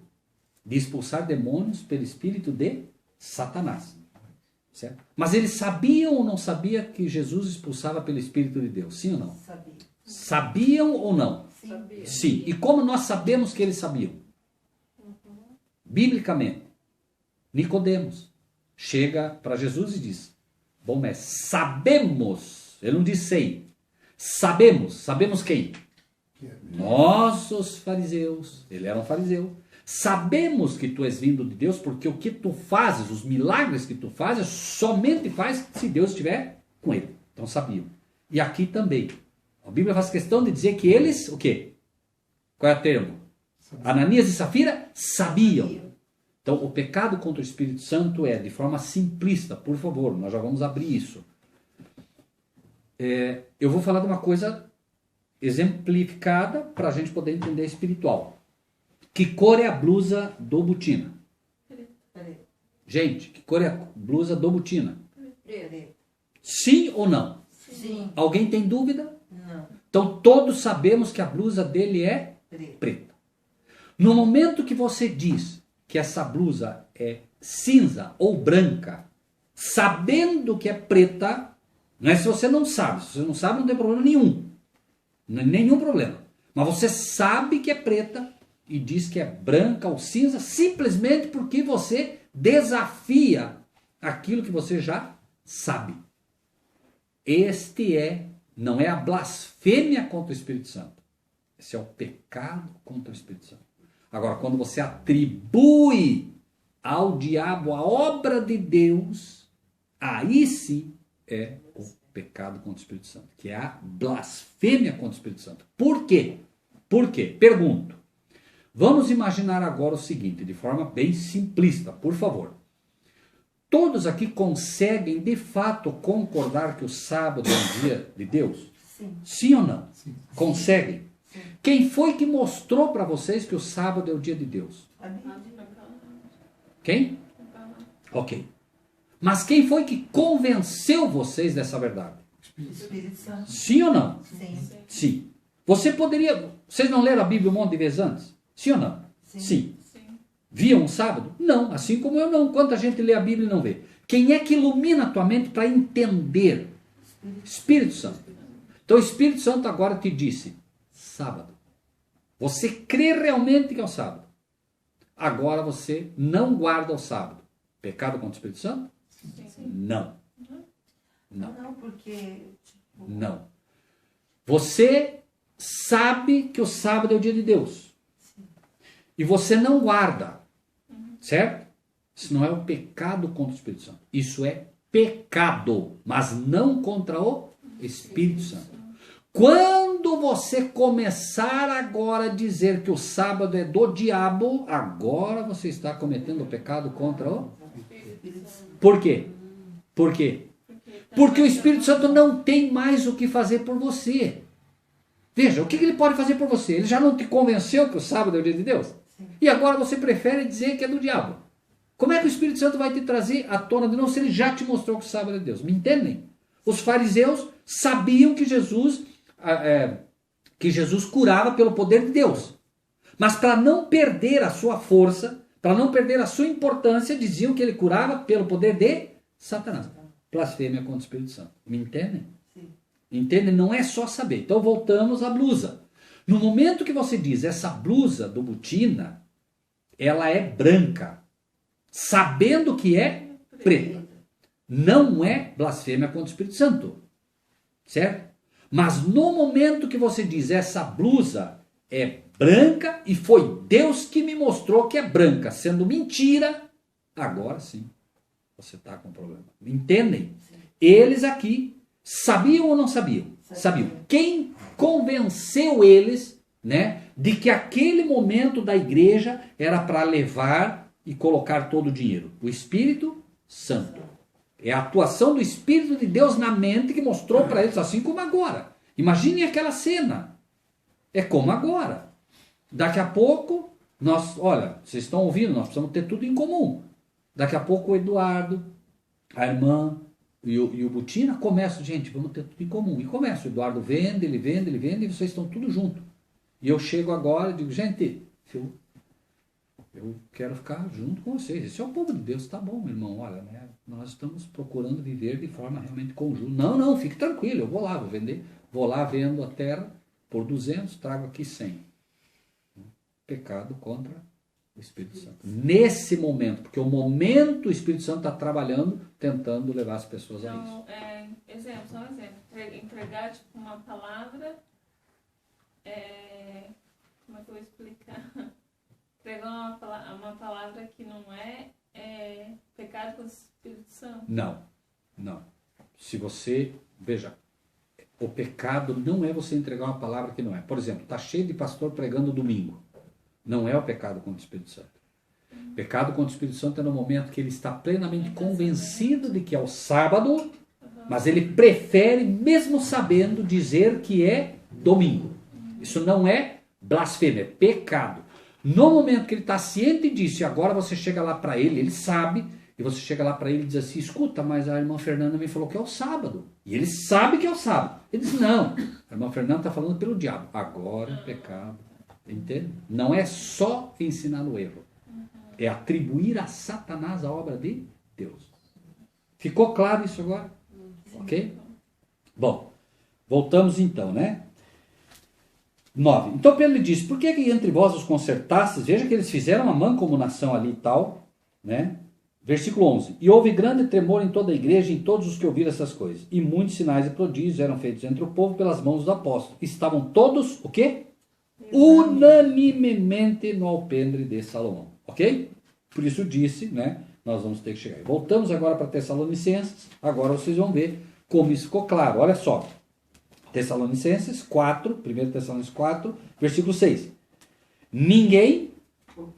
de expulsar demônios pelo espírito de Satanás. Certo? Mas eles sabiam ou não sabiam que Jesus expulsava pelo Espírito de Deus? Sim ou não? Sabia. Sabiam ou não? Sim. Sabia. Sim. E como nós sabemos que eles sabiam? Biblicamente, Nicodemos chega para Jesus e diz, bom mestre, sabemos, ele não diz sei, sabemos quem? Nós, os fariseus, ele era um fariseu, sabemos que tu és vindo de Deus, porque o que tu fazes, os milagres que tu fazes, somente faz se Deus estiver com ele. Então sabiam. E aqui também. A Bíblia faz questão de dizer que eles, o quê? Qual é o termo? Ananias e Safira sabiam. Então o pecado contra o Espírito Santo de forma simplista, por favor, nós já vamos abrir isso. Eu vou falar de uma coisa exemplificada para a gente poder entender espiritual. Que cor é a blusa do Butina? Preto. Gente, que cor é a blusa do Butina? Preto. Sim ou não? Sim. Alguém tem dúvida? Não. Então todos sabemos que a blusa dele é Preto. preta. No momento que você diz que essa blusa é cinza ou branca, sabendo que é preta, não é se você não sabe. Se você não sabe, não tem problema nenhum. Nenhum problema. Mas você sabe que é preta e diz que é branca ou cinza simplesmente porque você desafia aquilo que você já sabe. Não é a blasfêmia contra o Espírito Santo. Esse é o pecado contra o Espírito Santo. Agora, quando você atribui ao diabo a obra de Deus, aí sim é o pecado contra o Espírito Santo, que é a blasfêmia contra o Espírito Santo. Por quê? Por quê? Pergunto. Vamos imaginar agora o seguinte, de forma bem simplista, por favor. Todos aqui conseguem, de fato, concordar que o sábado é um dia de Deus? Sim. Sim ou não? Sim. Conseguem? Sim. Quem foi que mostrou para vocês que o sábado é o dia de Deus? A Bíblia. Quem? Ok. Mas quem foi que convenceu vocês dessa verdade? Espírito Santo. Sim ou não? Sim. Sim. Vocês não leram a Bíblia um monte de vezes antes? Sim ou não? Sim. Sim. Sim. Viam um sábado? Não, assim como eu não. Quanta gente lê a Bíblia e não vê? Quem é que ilumina a tua mente para entender? Espírito Santo. Então o Espírito Santo agora te disse, sábado. Você crê realmente que é o sábado. Agora você não guarda o sábado. Pecado contra o Espírito Santo? Não. Não. Não, porque... Tipo, Não. Você sabe que o sábado é o dia de Deus. E você não guarda. Certo? Isso não é o pecado contra o Espírito Santo. Isso é pecado, mas não contra o Espírito Santo. Quando você começar agora a dizer que o sábado é do diabo, agora você está cometendo o pecado contra o... Por quê? Por quê? Porque o Espírito Santo não tem mais o que fazer por você. Veja, o que ele pode fazer por você? Ele já não te convenceu que o sábado é o dia de Deus? E agora você prefere dizer que é do diabo. Como é que o Espírito Santo vai te trazer à tona de novo se ele já te mostrou que o sábado é de Deus? Me entendem? Os fariseus sabiam que Jesus curava pelo poder de Deus. Mas para não perder a sua força, para não perder a sua importância, diziam que ele curava pelo poder de Satanás. Blasfêmia contra o Espírito Santo. Me entendem? Sim. Entendem? Não é só saber. Então voltamos à blusa. No momento que você diz essa blusa do botina, ela é branca, sabendo que é preta. Não é blasfêmia contra o Espírito Santo. Certo? Mas no momento que você diz essa blusa é branca e foi Deus que me mostrou que é branca, sendo mentira, agora sim você está com problema. Entendem? Eles aqui sabiam ou não sabiam? Sabiam. Quem convenceu eles, né, de que aquele momento da igreja era para levar e colocar todo o dinheiro? O Espírito Santo. É a atuação do Espírito de Deus na mente que mostrou para eles, assim como agora. Imaginem aquela cena. É como agora. Daqui a pouco, olha, vocês estão ouvindo, nós precisamos ter tudo em comum. Daqui a pouco o Eduardo, a irmã e o Butina começam, gente, vamos ter tudo em comum. E começa, o Eduardo vende, ele vende, e vocês estão tudo junto. E eu chego agora e digo, gente, eu quero ficar junto com vocês. Esse é o povo de Deus, tá bom, meu irmão. Olha, né, nós estamos procurando viver de forma realmente conjunta. Não, fique tranquilo, eu vou lá, vou vender. Vou lá, vendo a terra por 200, trago aqui 100. Pecado contra o Espírito Santo. Nesse momento, porque o momento o Espírito Santo está trabalhando, tentando levar as pessoas a isso. Então, só um exemplo. Entregar tipo, uma palavra, como é que eu vou explicar? Entregar uma palavra que não é pecado contra o Espírito Santo. Não. Se você, veja, o pecado não é você entregar uma palavra que não é. Por exemplo, está cheio de pastor pregando domingo. Não é o pecado contra o Espírito Santo. Pecado contra o Espírito Santo é no momento que ele está plenamente convencido de que é o sábado, mas ele prefere, mesmo sabendo, dizer que é domingo. Isso não é blasfêmia, é pecado. No momento que ele está ciente disso, e agora você chega lá para ele sabe, e você chega lá para ele e diz assim, escuta, mas a irmã Fernanda me falou que é o sábado. E ele sabe que é o sábado. Ele diz, não, a irmã Fernanda está falando pelo diabo. Agora é pecado. Entende? Não é só ensinar no erro. É atribuir a Satanás a obra de Deus. Ficou claro isso agora? Ok? Bom, voltamos então, né? 9. Então Pedro lhe disse, por que entre vós os concertastes? Veja que eles fizeram uma mancomunação ali e tal, né? Versículo 11. E houve grande tremor em toda a igreja, em todos os que ouviram essas coisas. E muitos sinais e prodígios eram feitos entre o povo pelas mãos dos apóstolos. Estavam todos, o quê? Unanimemente no alpendre de Salomão. Ok? Por isso disse, né? Nós vamos ter que chegar. Voltamos agora para Tessalonicenses. Agora vocês vão ver como isso ficou claro. Olha só. Tessalonicenses 4, 1 Tessalonicenses 4, versículo 6. Ninguém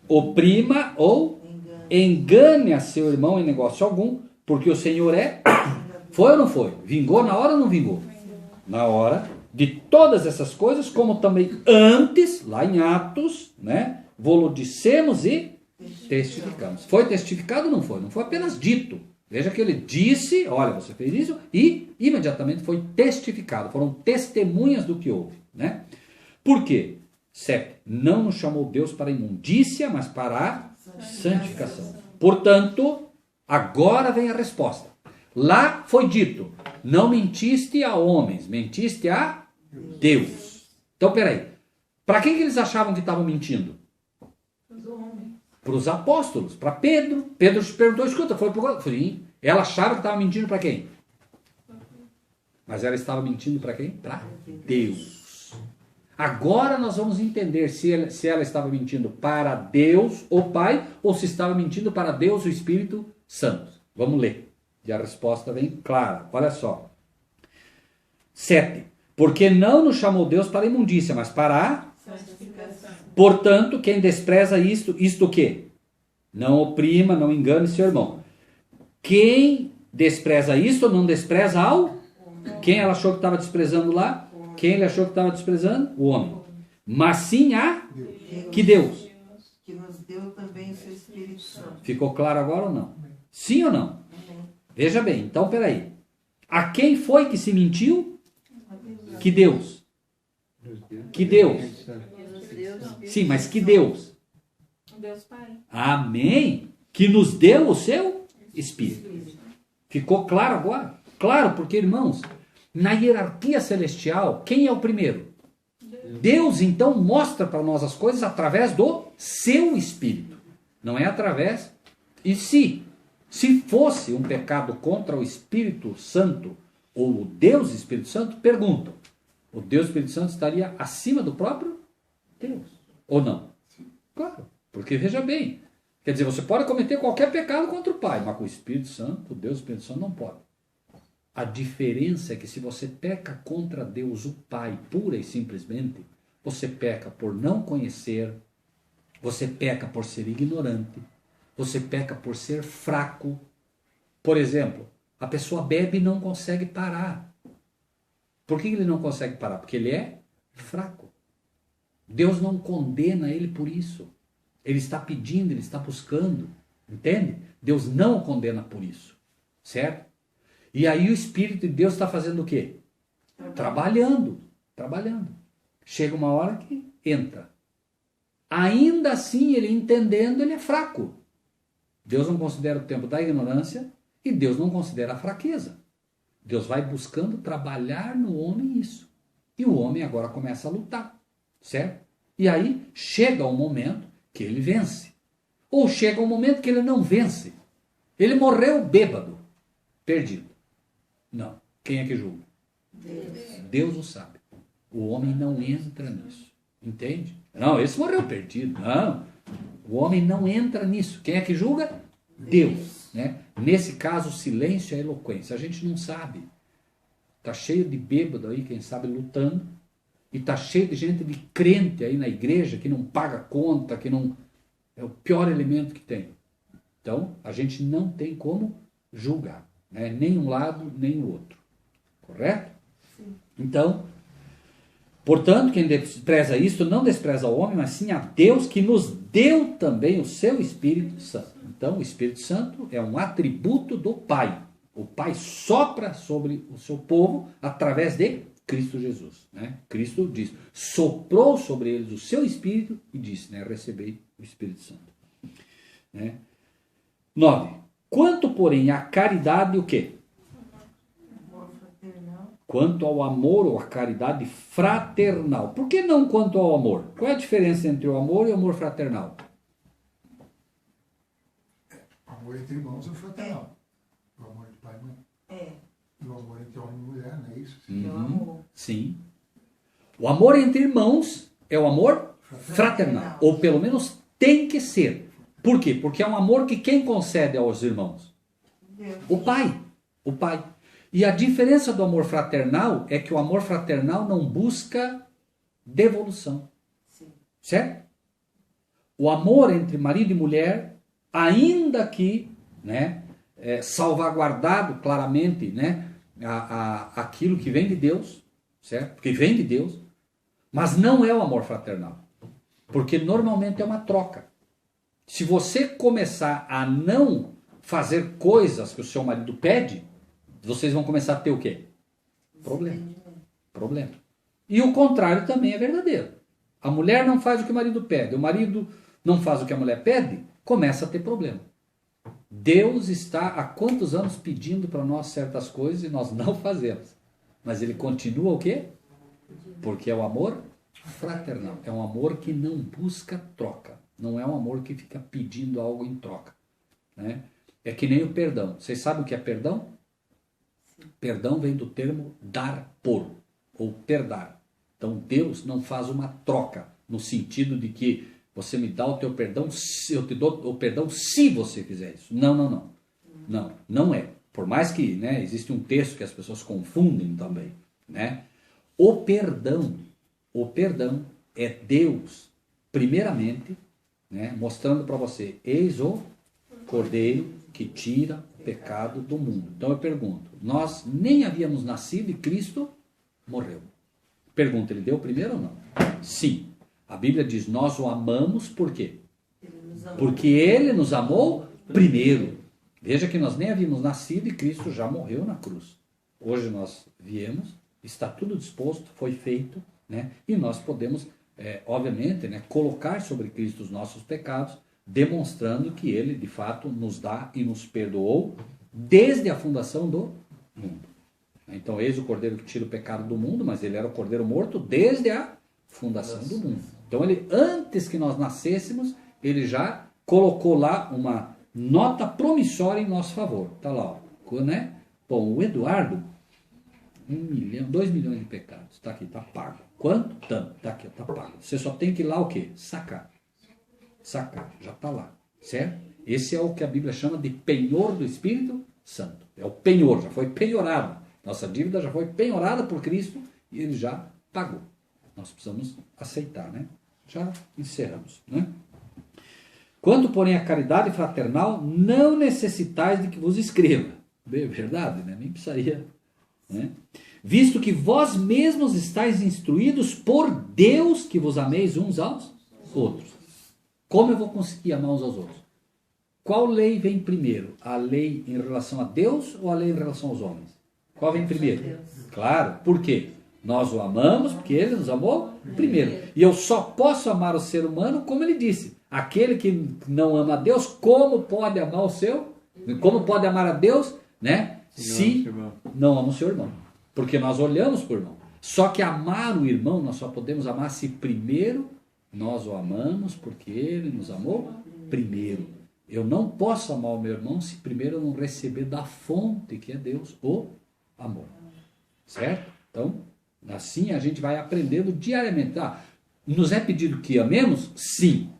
oprima ou engane a seu irmão em negócio algum, porque o Senhor é... Foi ou não foi? Vingou na hora ou não vingou? Na hora de todas essas coisas, como também antes, lá em Atos, né? Vô-lo dissemos e testificamos. Foi testificado ou não foi? Não foi apenas dito. Veja que ele disse, olha, você fez isso, e imediatamente foi testificado. Foram testemunhas do que houve, né? Por quê? 7. Não nos chamou Deus para a imundícia, mas para a santificação. Portanto, agora vem a resposta. Lá foi dito, não mentiste a homens, mentiste a Deus. Então, peraí. Para quem que eles achavam que estavam mentindo? Para os apóstolos, para Pedro. Pedro se perguntou, escuta, foi por... Sim. Ela achava que estava mentindo para quem? Mas ela estava mentindo para quem? Para Deus. Agora nós vamos entender se ela estava mentindo para Deus, o Pai, ou se estava mentindo para Deus, o Espírito Santo. Vamos ler. E a resposta vem clara. Olha só. 7. Porque não nos chamou Deus para a imundícia, mas para a... Santificação. Portanto, quem despreza isto o quê? Não oprima, não engane seu irmão. Quem despreza isto, não despreza ao... Quem ela achou que estava desprezando lá? Quem ele achou que estava desprezando? O homem. Mas sim a... Que Deus? Que nos deu também o seu Espírito Santo. Ficou claro agora ou não? Sim ou não? Amém. Veja bem, então peraí. A quem foi que se mentiu? Que Deus. Que Deus. Sim, mas que Deus? Deus Pai. Amém. Que nos deu o seu Espírito. Ficou claro agora? Claro, porque, irmãos, na hierarquia celestial, quem é o primeiro? Deus, então, mostra para nós as coisas através do seu Espírito. Não é através... E se fosse um pecado contra o Espírito Santo, ou o Deus Espírito Santo, perguntam, o Deus Espírito Santo estaria acima do próprio Deus? Ou não? Claro, porque veja bem, quer dizer, você pode cometer qualquer pecado contra o Pai, mas com o Espírito Santo, o Deus Espírito Santo não pode. A diferença é que se você peca contra Deus, o Pai, pura e simplesmente, você peca por não conhecer, você peca por ser ignorante, você peca por ser fraco. Por exemplo, a pessoa bebe e não consegue parar. Por que ele não consegue parar? Porque ele é fraco. Deus não condena ele por isso. Ele está pedindo, ele está buscando. Entende? Deus não o condena por isso. Certo? E aí o Espírito de Deus está fazendo o quê? Trabalhando. Chega uma hora que entra. Ainda assim, ele entendendo, ele é fraco. Deus não considera o tempo da ignorância e Deus não considera a fraqueza. Deus vai buscando trabalhar no homem isso. E o homem agora começa a lutar. Certo? E aí chega um momento que ele vence. Ou chega um momento que ele não vence. Ele morreu bêbado. Perdido. Não. Quem é que julga? Deus o sabe. O homem não entra nisso. Entende? Não, esse morreu perdido. Não. O homem não entra nisso. Quem é que julga? Deus. Né? Nesse caso, o silêncio é eloquência. A gente não sabe. Está cheio de bêbado aí, quem sabe, lutando. E está cheio de gente de crente aí na igreja que não paga conta, que não... É o pior elemento que tem. Então, a gente não tem como julgar. Né? Nem um lado, nem o outro. Correto? Sim. Então, portanto, quem despreza isto não despreza o homem, mas sim a Deus que nos deu também o seu Espírito Santo. Então, o Espírito Santo é um atributo do Pai. O Pai sopra sobre o seu povo através de Cristo Jesus. Né? Cristo diz, soprou sobre eles o seu Espírito e disse, né, recebei o Espírito Santo. Né? 9. Quanto, porém, à caridade, o quê? Amor fraternal. Quanto ao amor ou à caridade fraternal. Por que não quanto ao amor? Qual é a diferença entre o amor e o amor fraternal? O amor entre irmãos é fraternal. O amor entre pai e mãe. É. E o amor entre homem e mulher, não é isso? É o amor. Sim. O amor entre irmãos é o amor fraternal. Ou pelo menos tem que ser. Por quê? Porque é um amor que quem concede aos irmãos? Deus. O Pai. O Pai. E a diferença do amor fraternal é que o amor fraternal não busca devolução. Sim. Certo? O amor entre marido e mulher, ainda que, né, salvaguardado claramente, né, aquilo que vem de Deus, certo? Porque vem de Deus, mas não é o amor fraternal. Porque normalmente é uma troca. Se você começar a não fazer coisas que o seu marido pede, vocês vão começar a ter o quê? Problema. E o contrário também é verdadeiro. A mulher não faz o que o marido pede, o marido não faz o que a mulher pede, começa a ter problema. Deus está há quantos anos pedindo para nós certas coisas e nós não fazemos. Mas ele continua o quê? Porque é o amor fraternal. É um amor que não busca troca. Não é um amor que fica pedindo algo em troca. Né? É que nem o perdão. Vocês sabem o que é perdão? Perdão vem do termo dar por, ou perdar. Então Deus não faz uma troca, no sentido de que você me dá o teu perdão, eu te dou o perdão se você fizer isso. Não. Não é. Por mais que, né, existe um texto que as pessoas confundem também, né? O perdão é Deus, primeiramente, né, mostrando para você, eis o Cordeiro que tira o pecado do mundo. Então eu pergunto, nós nem havíamos nascido e Cristo morreu. Pergunta, ele deu primeiro ou não? Sim. A Bíblia diz, nós o amamos por quê? Porque ele nos amou primeiro. Veja que nós nem havíamos nascido e Cristo já morreu na cruz. Hoje nós viemos, está tudo disposto, foi feito, né? E nós podemos, obviamente, né, colocar sobre Cristo os nossos pecados, demonstrando que ele, de fato, nos dá e nos perdoou desde a fundação do mundo. Então, eis o Cordeiro que tira o pecado do mundo, mas ele era o Cordeiro morto desde a fundação do mundo. Então, ele, antes que nós nascêssemos, ele já colocou lá uma nota promissória em nosso favor. Está lá, ó, né? Bom, o Eduardo, 2 milhões de pecados. Está aqui, está pago. Quanto? Tanto. Está aqui, está pago. Você só tem que ir lá o quê? Sacar, já está lá, certo? Esse é o que a Bíblia chama de penhor do Espírito Santo. É o penhor, já foi penhorado. Nossa dívida já foi penhorada por Cristo e ele já pagou. Nós precisamos aceitar, né? Já encerramos, né? Quanto, porém, à caridade fraternal, não necessitais de que vos escreva. Bem, verdade, né? Nem precisaria, né? Visto que vós mesmos estáis instruídos por Deus que vos ameis uns aos outros. Como eu vou conseguir amar uns aos outros? Qual lei vem primeiro? A lei em relação a Deus ou a lei em relação aos homens? Qual vem primeiro? Claro, por quê? Nós o amamos porque ele nos amou primeiro. E eu só posso amar o ser humano como ele disse. Aquele que não ama a Deus, como pode amar o seu? Como pode amar a Deus, né? Se não ama o seu irmão. Porque nós olhamos para o irmão. Só que amar o irmão, nós só podemos amar se primeiro nós o amamos porque ele nos amou primeiro. Eu não posso amar o meu irmão se primeiro eu não receber da fonte que é Deus, o amor. Certo? Então, assim a gente vai aprendendo diariamente. Nos é pedido que amemos? Sim.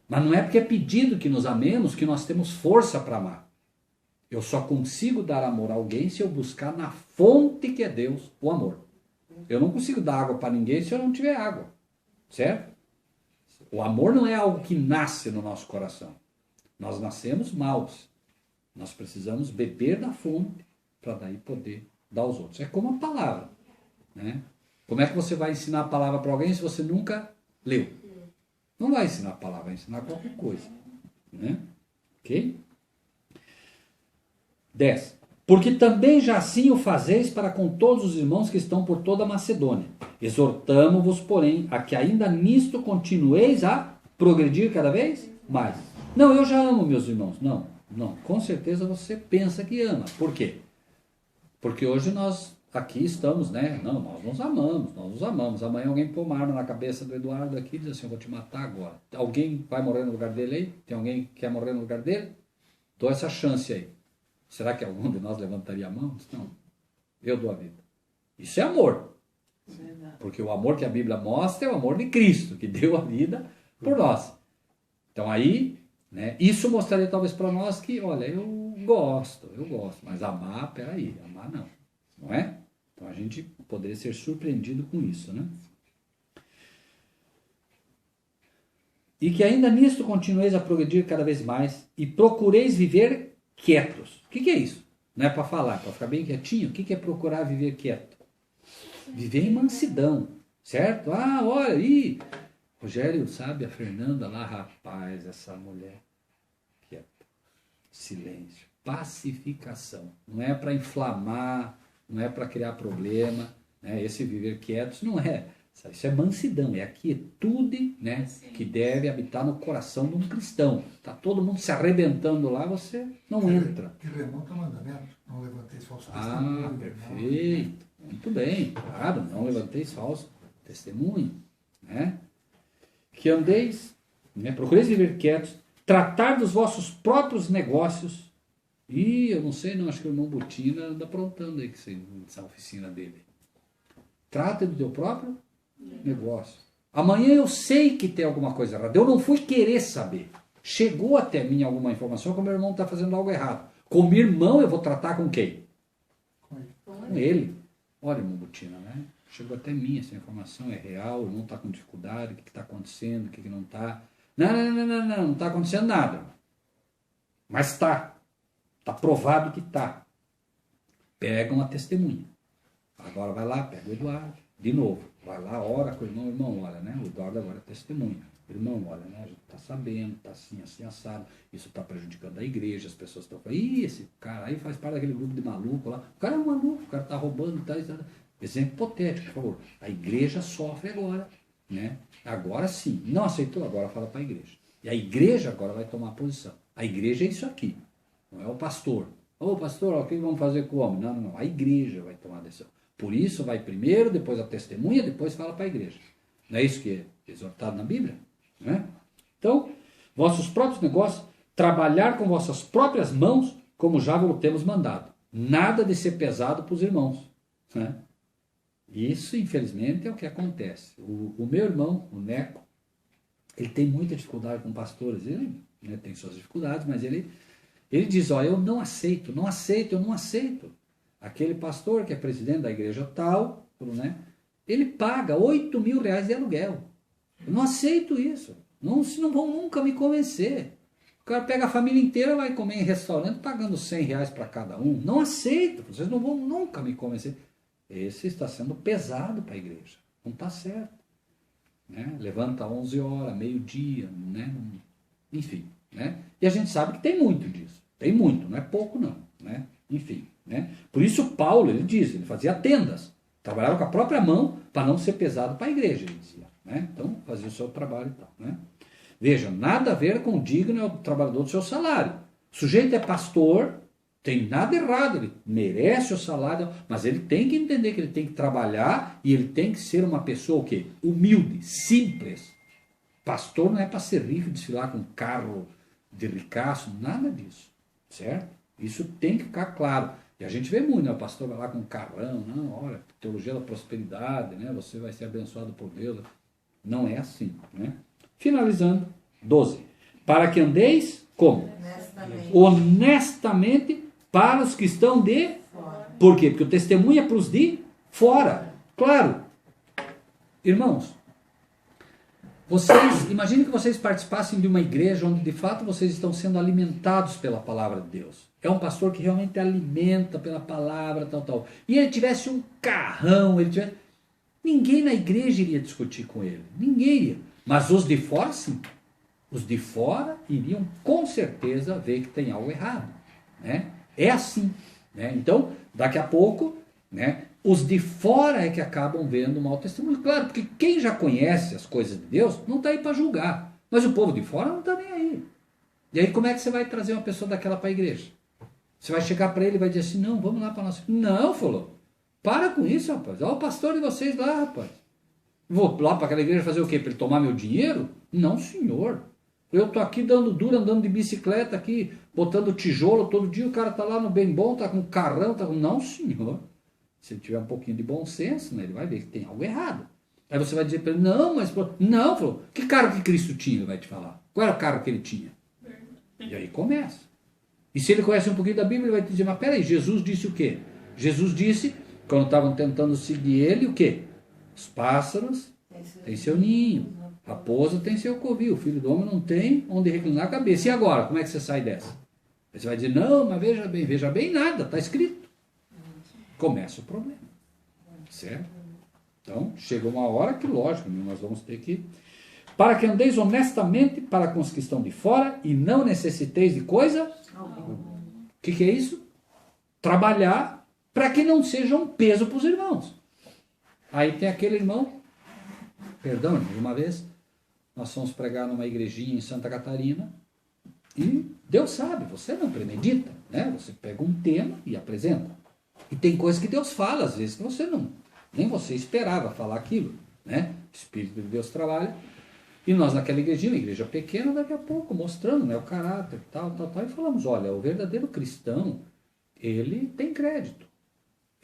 Mas não é porque é pedido que nos amemos que nós temos força para amar. Eu só consigo dar amor a alguém se eu buscar na fonte que é Deus, o amor. Eu não consigo dar água para ninguém se eu não tiver água. Certo? O amor não é algo que nasce no nosso coração. Nós nascemos maus. Nós precisamos beber da fonte para daí poder dar aos outros. É como a palavra, né? Como é que você vai ensinar a palavra para alguém se você nunca leu? Não vai ensinar a palavra, vai ensinar qualquer coisa, né? Ok? 10. Porque também já assim o fazeis para com todos os irmãos que estão por toda a Macedônia. Exortamo-vos, porém, a que ainda nisto continueis a progredir cada vez mais. Não, eu já amo meus irmãos. Não. Com certeza você pensa que ama. Por quê? Porque hoje nós aqui estamos, né? Não, nós nos amamos. Amanhã alguém põe uma arma na cabeça do Eduardo aqui e diz assim, eu vou te matar agora. Alguém vai morrer no lugar dele aí? Tem alguém que quer morrer no lugar dele? Dou essa chance aí. Será que algum de nós levantaria a mão? Não. Eu dou a vida. Isso é amor. Porque o amor que a Bíblia mostra é o amor de Cristo, que deu a vida por nós. Então aí, né, isso mostraria talvez para nós que, olha, eu gosto, mas amar, peraí, amar não é? Então a gente poderia ser surpreendido com isso, né? E que ainda nisto continueis a progredir cada vez mais e procureis viver quietos. O que é isso? Não é para falar, é para ficar bem quietinho. O que é procurar viver quieto? Viver em mansidão, certo? Olha aí, Rogério, sabe, a Fernanda lá, rapaz, essa mulher quieta, silêncio, pacificação. Não é para inflamar, não é para criar problema, né? Esse viver quietos não é. Isso é mansidão, é a quietude, né, que deve habitar no coração de um cristão. Está todo mundo se arrebentando lá, você não entra. Que remonta ao mandamento, não levanteis falso testemunho. Perfeito. Muito bem, claro, não levanteis falso testemunho. Né? Que andeis, né, procureis viver quietos, tratar dos vossos próprios negócios. E eu não sei, acho que o irmão Butina anda aprontando aí essa oficina dele. Trata do teu próprio negócio. Amanhã eu sei que tem alguma coisa errada. Eu não fui querer saber. Chegou até mim alguma informação que o meu irmão está fazendo algo errado. Com meu irmão eu vou tratar com quem? Com ele. Olha, irmão Butina, né? Chegou até mim essa informação, é real, o irmão está com dificuldade, o que está acontecendo, o que não está. Não está acontecendo nada. Mas está. Está provado que está. Pega uma testemunha. Agora vai lá, pega o Eduardo, de novo. Vai lá, ora com o irmão, olha, né? O Eduardo agora é testemunha. Irmão, olha, né? A gente está sabendo, está assim, assim, assado. Isso está prejudicando a igreja, as pessoas estão falando, esse cara aí faz parte daquele grupo de maluco lá. O cara é um maluco, o cara está roubando e tal. Exemplo hipotético, por favor. A igreja sofre agora, né? Agora sim. Não aceitou, agora fala para a igreja. E a igreja agora vai tomar posição. A igreja é isso aqui. Não é o pastor. Ô pastor, o que vamos fazer com o homem? Não. A igreja vai tomar a decisão. Por isso vai primeiro, depois a testemunha, depois fala para a igreja. Não é isso que é exortado na Bíblia? Né? Então, vossos próprios negócios, trabalhar com vossas próprias mãos, como já vos temos mandado. Nada de ser pesado para os irmãos. Né? Isso, infelizmente, é o que acontece. O meu irmão, o Neco, ele tem muita dificuldade com pastores. Ele, né, tem suas dificuldades, mas ele diz, eu não aceito. Aquele pastor que é presidente da igreja tal, né, ele paga 8 mil reais de aluguel. Eu não aceito isso. Não vão nunca me convencer. O cara pega a família inteira, vai comer em restaurante pagando 100 reais para cada um. Não aceito. Vocês não vão nunca me convencer. Esse está sendo pesado para a igreja. Não está certo. Né? Levanta 11 horas, meio-dia, né? Enfim. Né? E a gente sabe que tem muito disso. Tem muito, não é pouco não. Né? Enfim. Né? Por isso Paulo, ele fazia tendas. Trabalhava com a própria mão para não ser pesado para a igreja, ele dizia. Né? Então, fazia o seu trabalho e tal. Né? Veja, nada a ver com o digno é o trabalhador do seu salário. O sujeito é pastor, tem nada errado, ele merece o salário, mas ele tem que entender que ele tem que trabalhar e ele tem que ser uma pessoa o quê? Humilde, simples. Pastor não é para ser rico, desfilar com carro de ricaço, nada disso. Certo? Isso tem que ficar claro. E a gente vê muito, né? O pastor vai lá com um carrão, não, olha, teologia da prosperidade, né? Você vai ser abençoado por Deus. Não é assim, né? Finalizando, 12. Para que andeis como? Honestamente para os que estão de fora. Por quê? Porque o testemunho é para os de fora. Claro. Irmãos, imagine que vocês participassem de uma igreja onde de fato vocês estão sendo alimentados pela palavra de Deus. É um pastor que realmente alimenta pela palavra, tal. E ele tivesse um carrão, ninguém na igreja iria discutir com ele. Ninguém iria. Mas os de fora, sim. Os de fora iriam com certeza ver que tem algo errado. Né? É assim. Né? Então, daqui a pouco, né, os de fora é que acabam vendo o mau testemunho. Claro, porque quem já conhece as coisas de Deus não está aí para julgar. Mas o povo de fora não está nem aí. E aí como é que você vai trazer uma pessoa daquela para a igreja? Você vai chegar para ele e vai dizer assim, não, vamos lá para a nossa... Não, falou. Para com isso, rapaz. Olha o pastor de vocês lá, rapaz. Vou lá para aquela igreja fazer o quê? Para ele tomar meu dinheiro? Não, senhor. Eu estou aqui dando duro, andando de bicicleta aqui, botando tijolo todo dia, o cara está lá no bem bom, está com carrão, está com... Não, senhor. Se ele tiver um pouquinho de bom senso, né, ele vai ver que tem algo errado. Aí você vai dizer para ele, não, mas... Não, falou, que carro que Cristo tinha, ele vai te falar. Qual era o carro que ele tinha? E aí começa. E se ele conhece um pouquinho da Bíblia, ele vai te dizer, mas peraí, Jesus disse o quê? Jesus disse, quando estavam tentando seguir ele, o quê? Os pássaros têm seu ninho, a raposa tem seu covil, o filho do homem não tem onde reclinar a cabeça. E agora, como é que você sai dessa? Aí você vai dizer, não, mas veja bem nada, está escrito. Começa o problema. Certo? Então, chega uma hora que, lógico, nós vamos ter que... Para que andeis honestamente para com os que estão de fora e não necessiteis de coisa... O que é isso? Trabalhar para que não seja um peso para os irmãos. Aí tem aquele irmão, perdão, uma vez, nós fomos pregar numa igrejinha em Santa Catarina e Deus sabe, você não premedita, né? Você pega um tema e apresenta. E tem coisas que Deus fala, às vezes, que você não, nem você esperava falar aquilo, né? O Espírito de Deus trabalha. E nós naquela igrejinha, uma igreja pequena, daqui a pouco, mostrando, né, o caráter, tal, e falamos, olha, o verdadeiro cristão, ele tem crédito.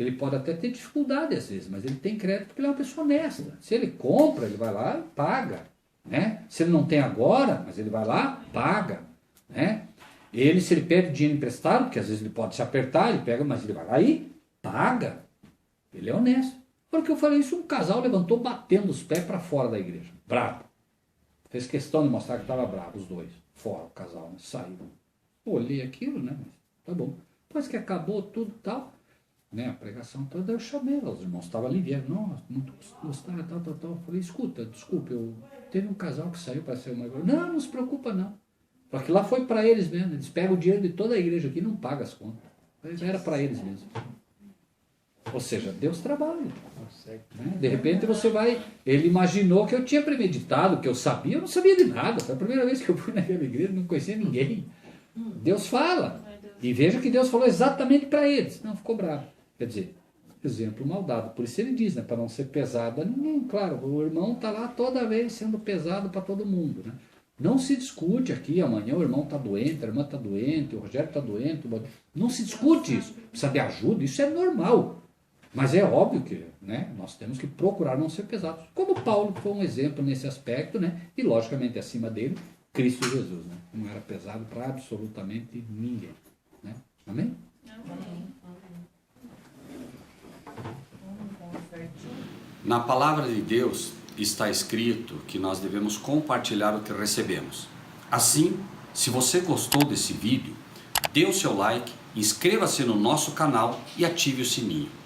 Ele pode até ter dificuldade às vezes, mas ele tem crédito porque ele é uma pessoa honesta. Se ele compra, ele vai lá e paga. Né? Se ele não tem agora, mas ele vai lá, paga. Né? Ele, se ele pede dinheiro emprestado, porque às vezes ele pode se apertar, ele pega, mas ele vai lá e paga. Ele é honesto. Agora que eu falei isso, um casal levantou batendo os pés para fora da igreja. Bravo. Fez questão de mostrar que estava bravo, os dois. Fora o casal, né? Saíram. Olhei aquilo, né? Tá bom. Depois que acabou tudo e tal, né? A pregação toda, eu chamei os irmãos. Estavam ali, vieram, nossa, muito gostaram, tal. Eu falei, escuta, desculpa, teve um casal que saiu para ser uma igreja. Não se preocupa não. Porque lá foi para eles mesmo. Eles pegam o dinheiro de toda a igreja aqui e não pagam as contas. Era para eles mesmo. Ou seja, Deus trabalha. Né? De repente você vai... Ele imaginou que eu tinha premeditado, que eu sabia. Eu não sabia de nada. Foi a primeira vez que eu fui naquela igreja, não conhecia ninguém. Deus fala. E veja que Deus falou exatamente para eles. Não, ficou bravo. Quer dizer, exemplo mal dado. Por isso ele diz, né? Para não ser pesado a ninguém. Claro, o irmão está lá toda vez sendo pesado para todo mundo. Né? Não se discute aqui, amanhã o irmão está doente, a irmã está doente, o Rogério está doente. Não se discute isso. Precisa de ajuda, isso é normal. Mas é óbvio que, né, nós temos que procurar não ser pesados. Como Paulo foi um exemplo nesse aspecto, né? E logicamente acima dele, Cristo Jesus. Né? Não era pesado para absolutamente ninguém. Né? Amém? Amém. Na palavra de Deus está escrito que nós devemos compartilhar o que recebemos. Assim, se você gostou desse vídeo, dê o seu like, inscreva-se no nosso canal e ative o sininho.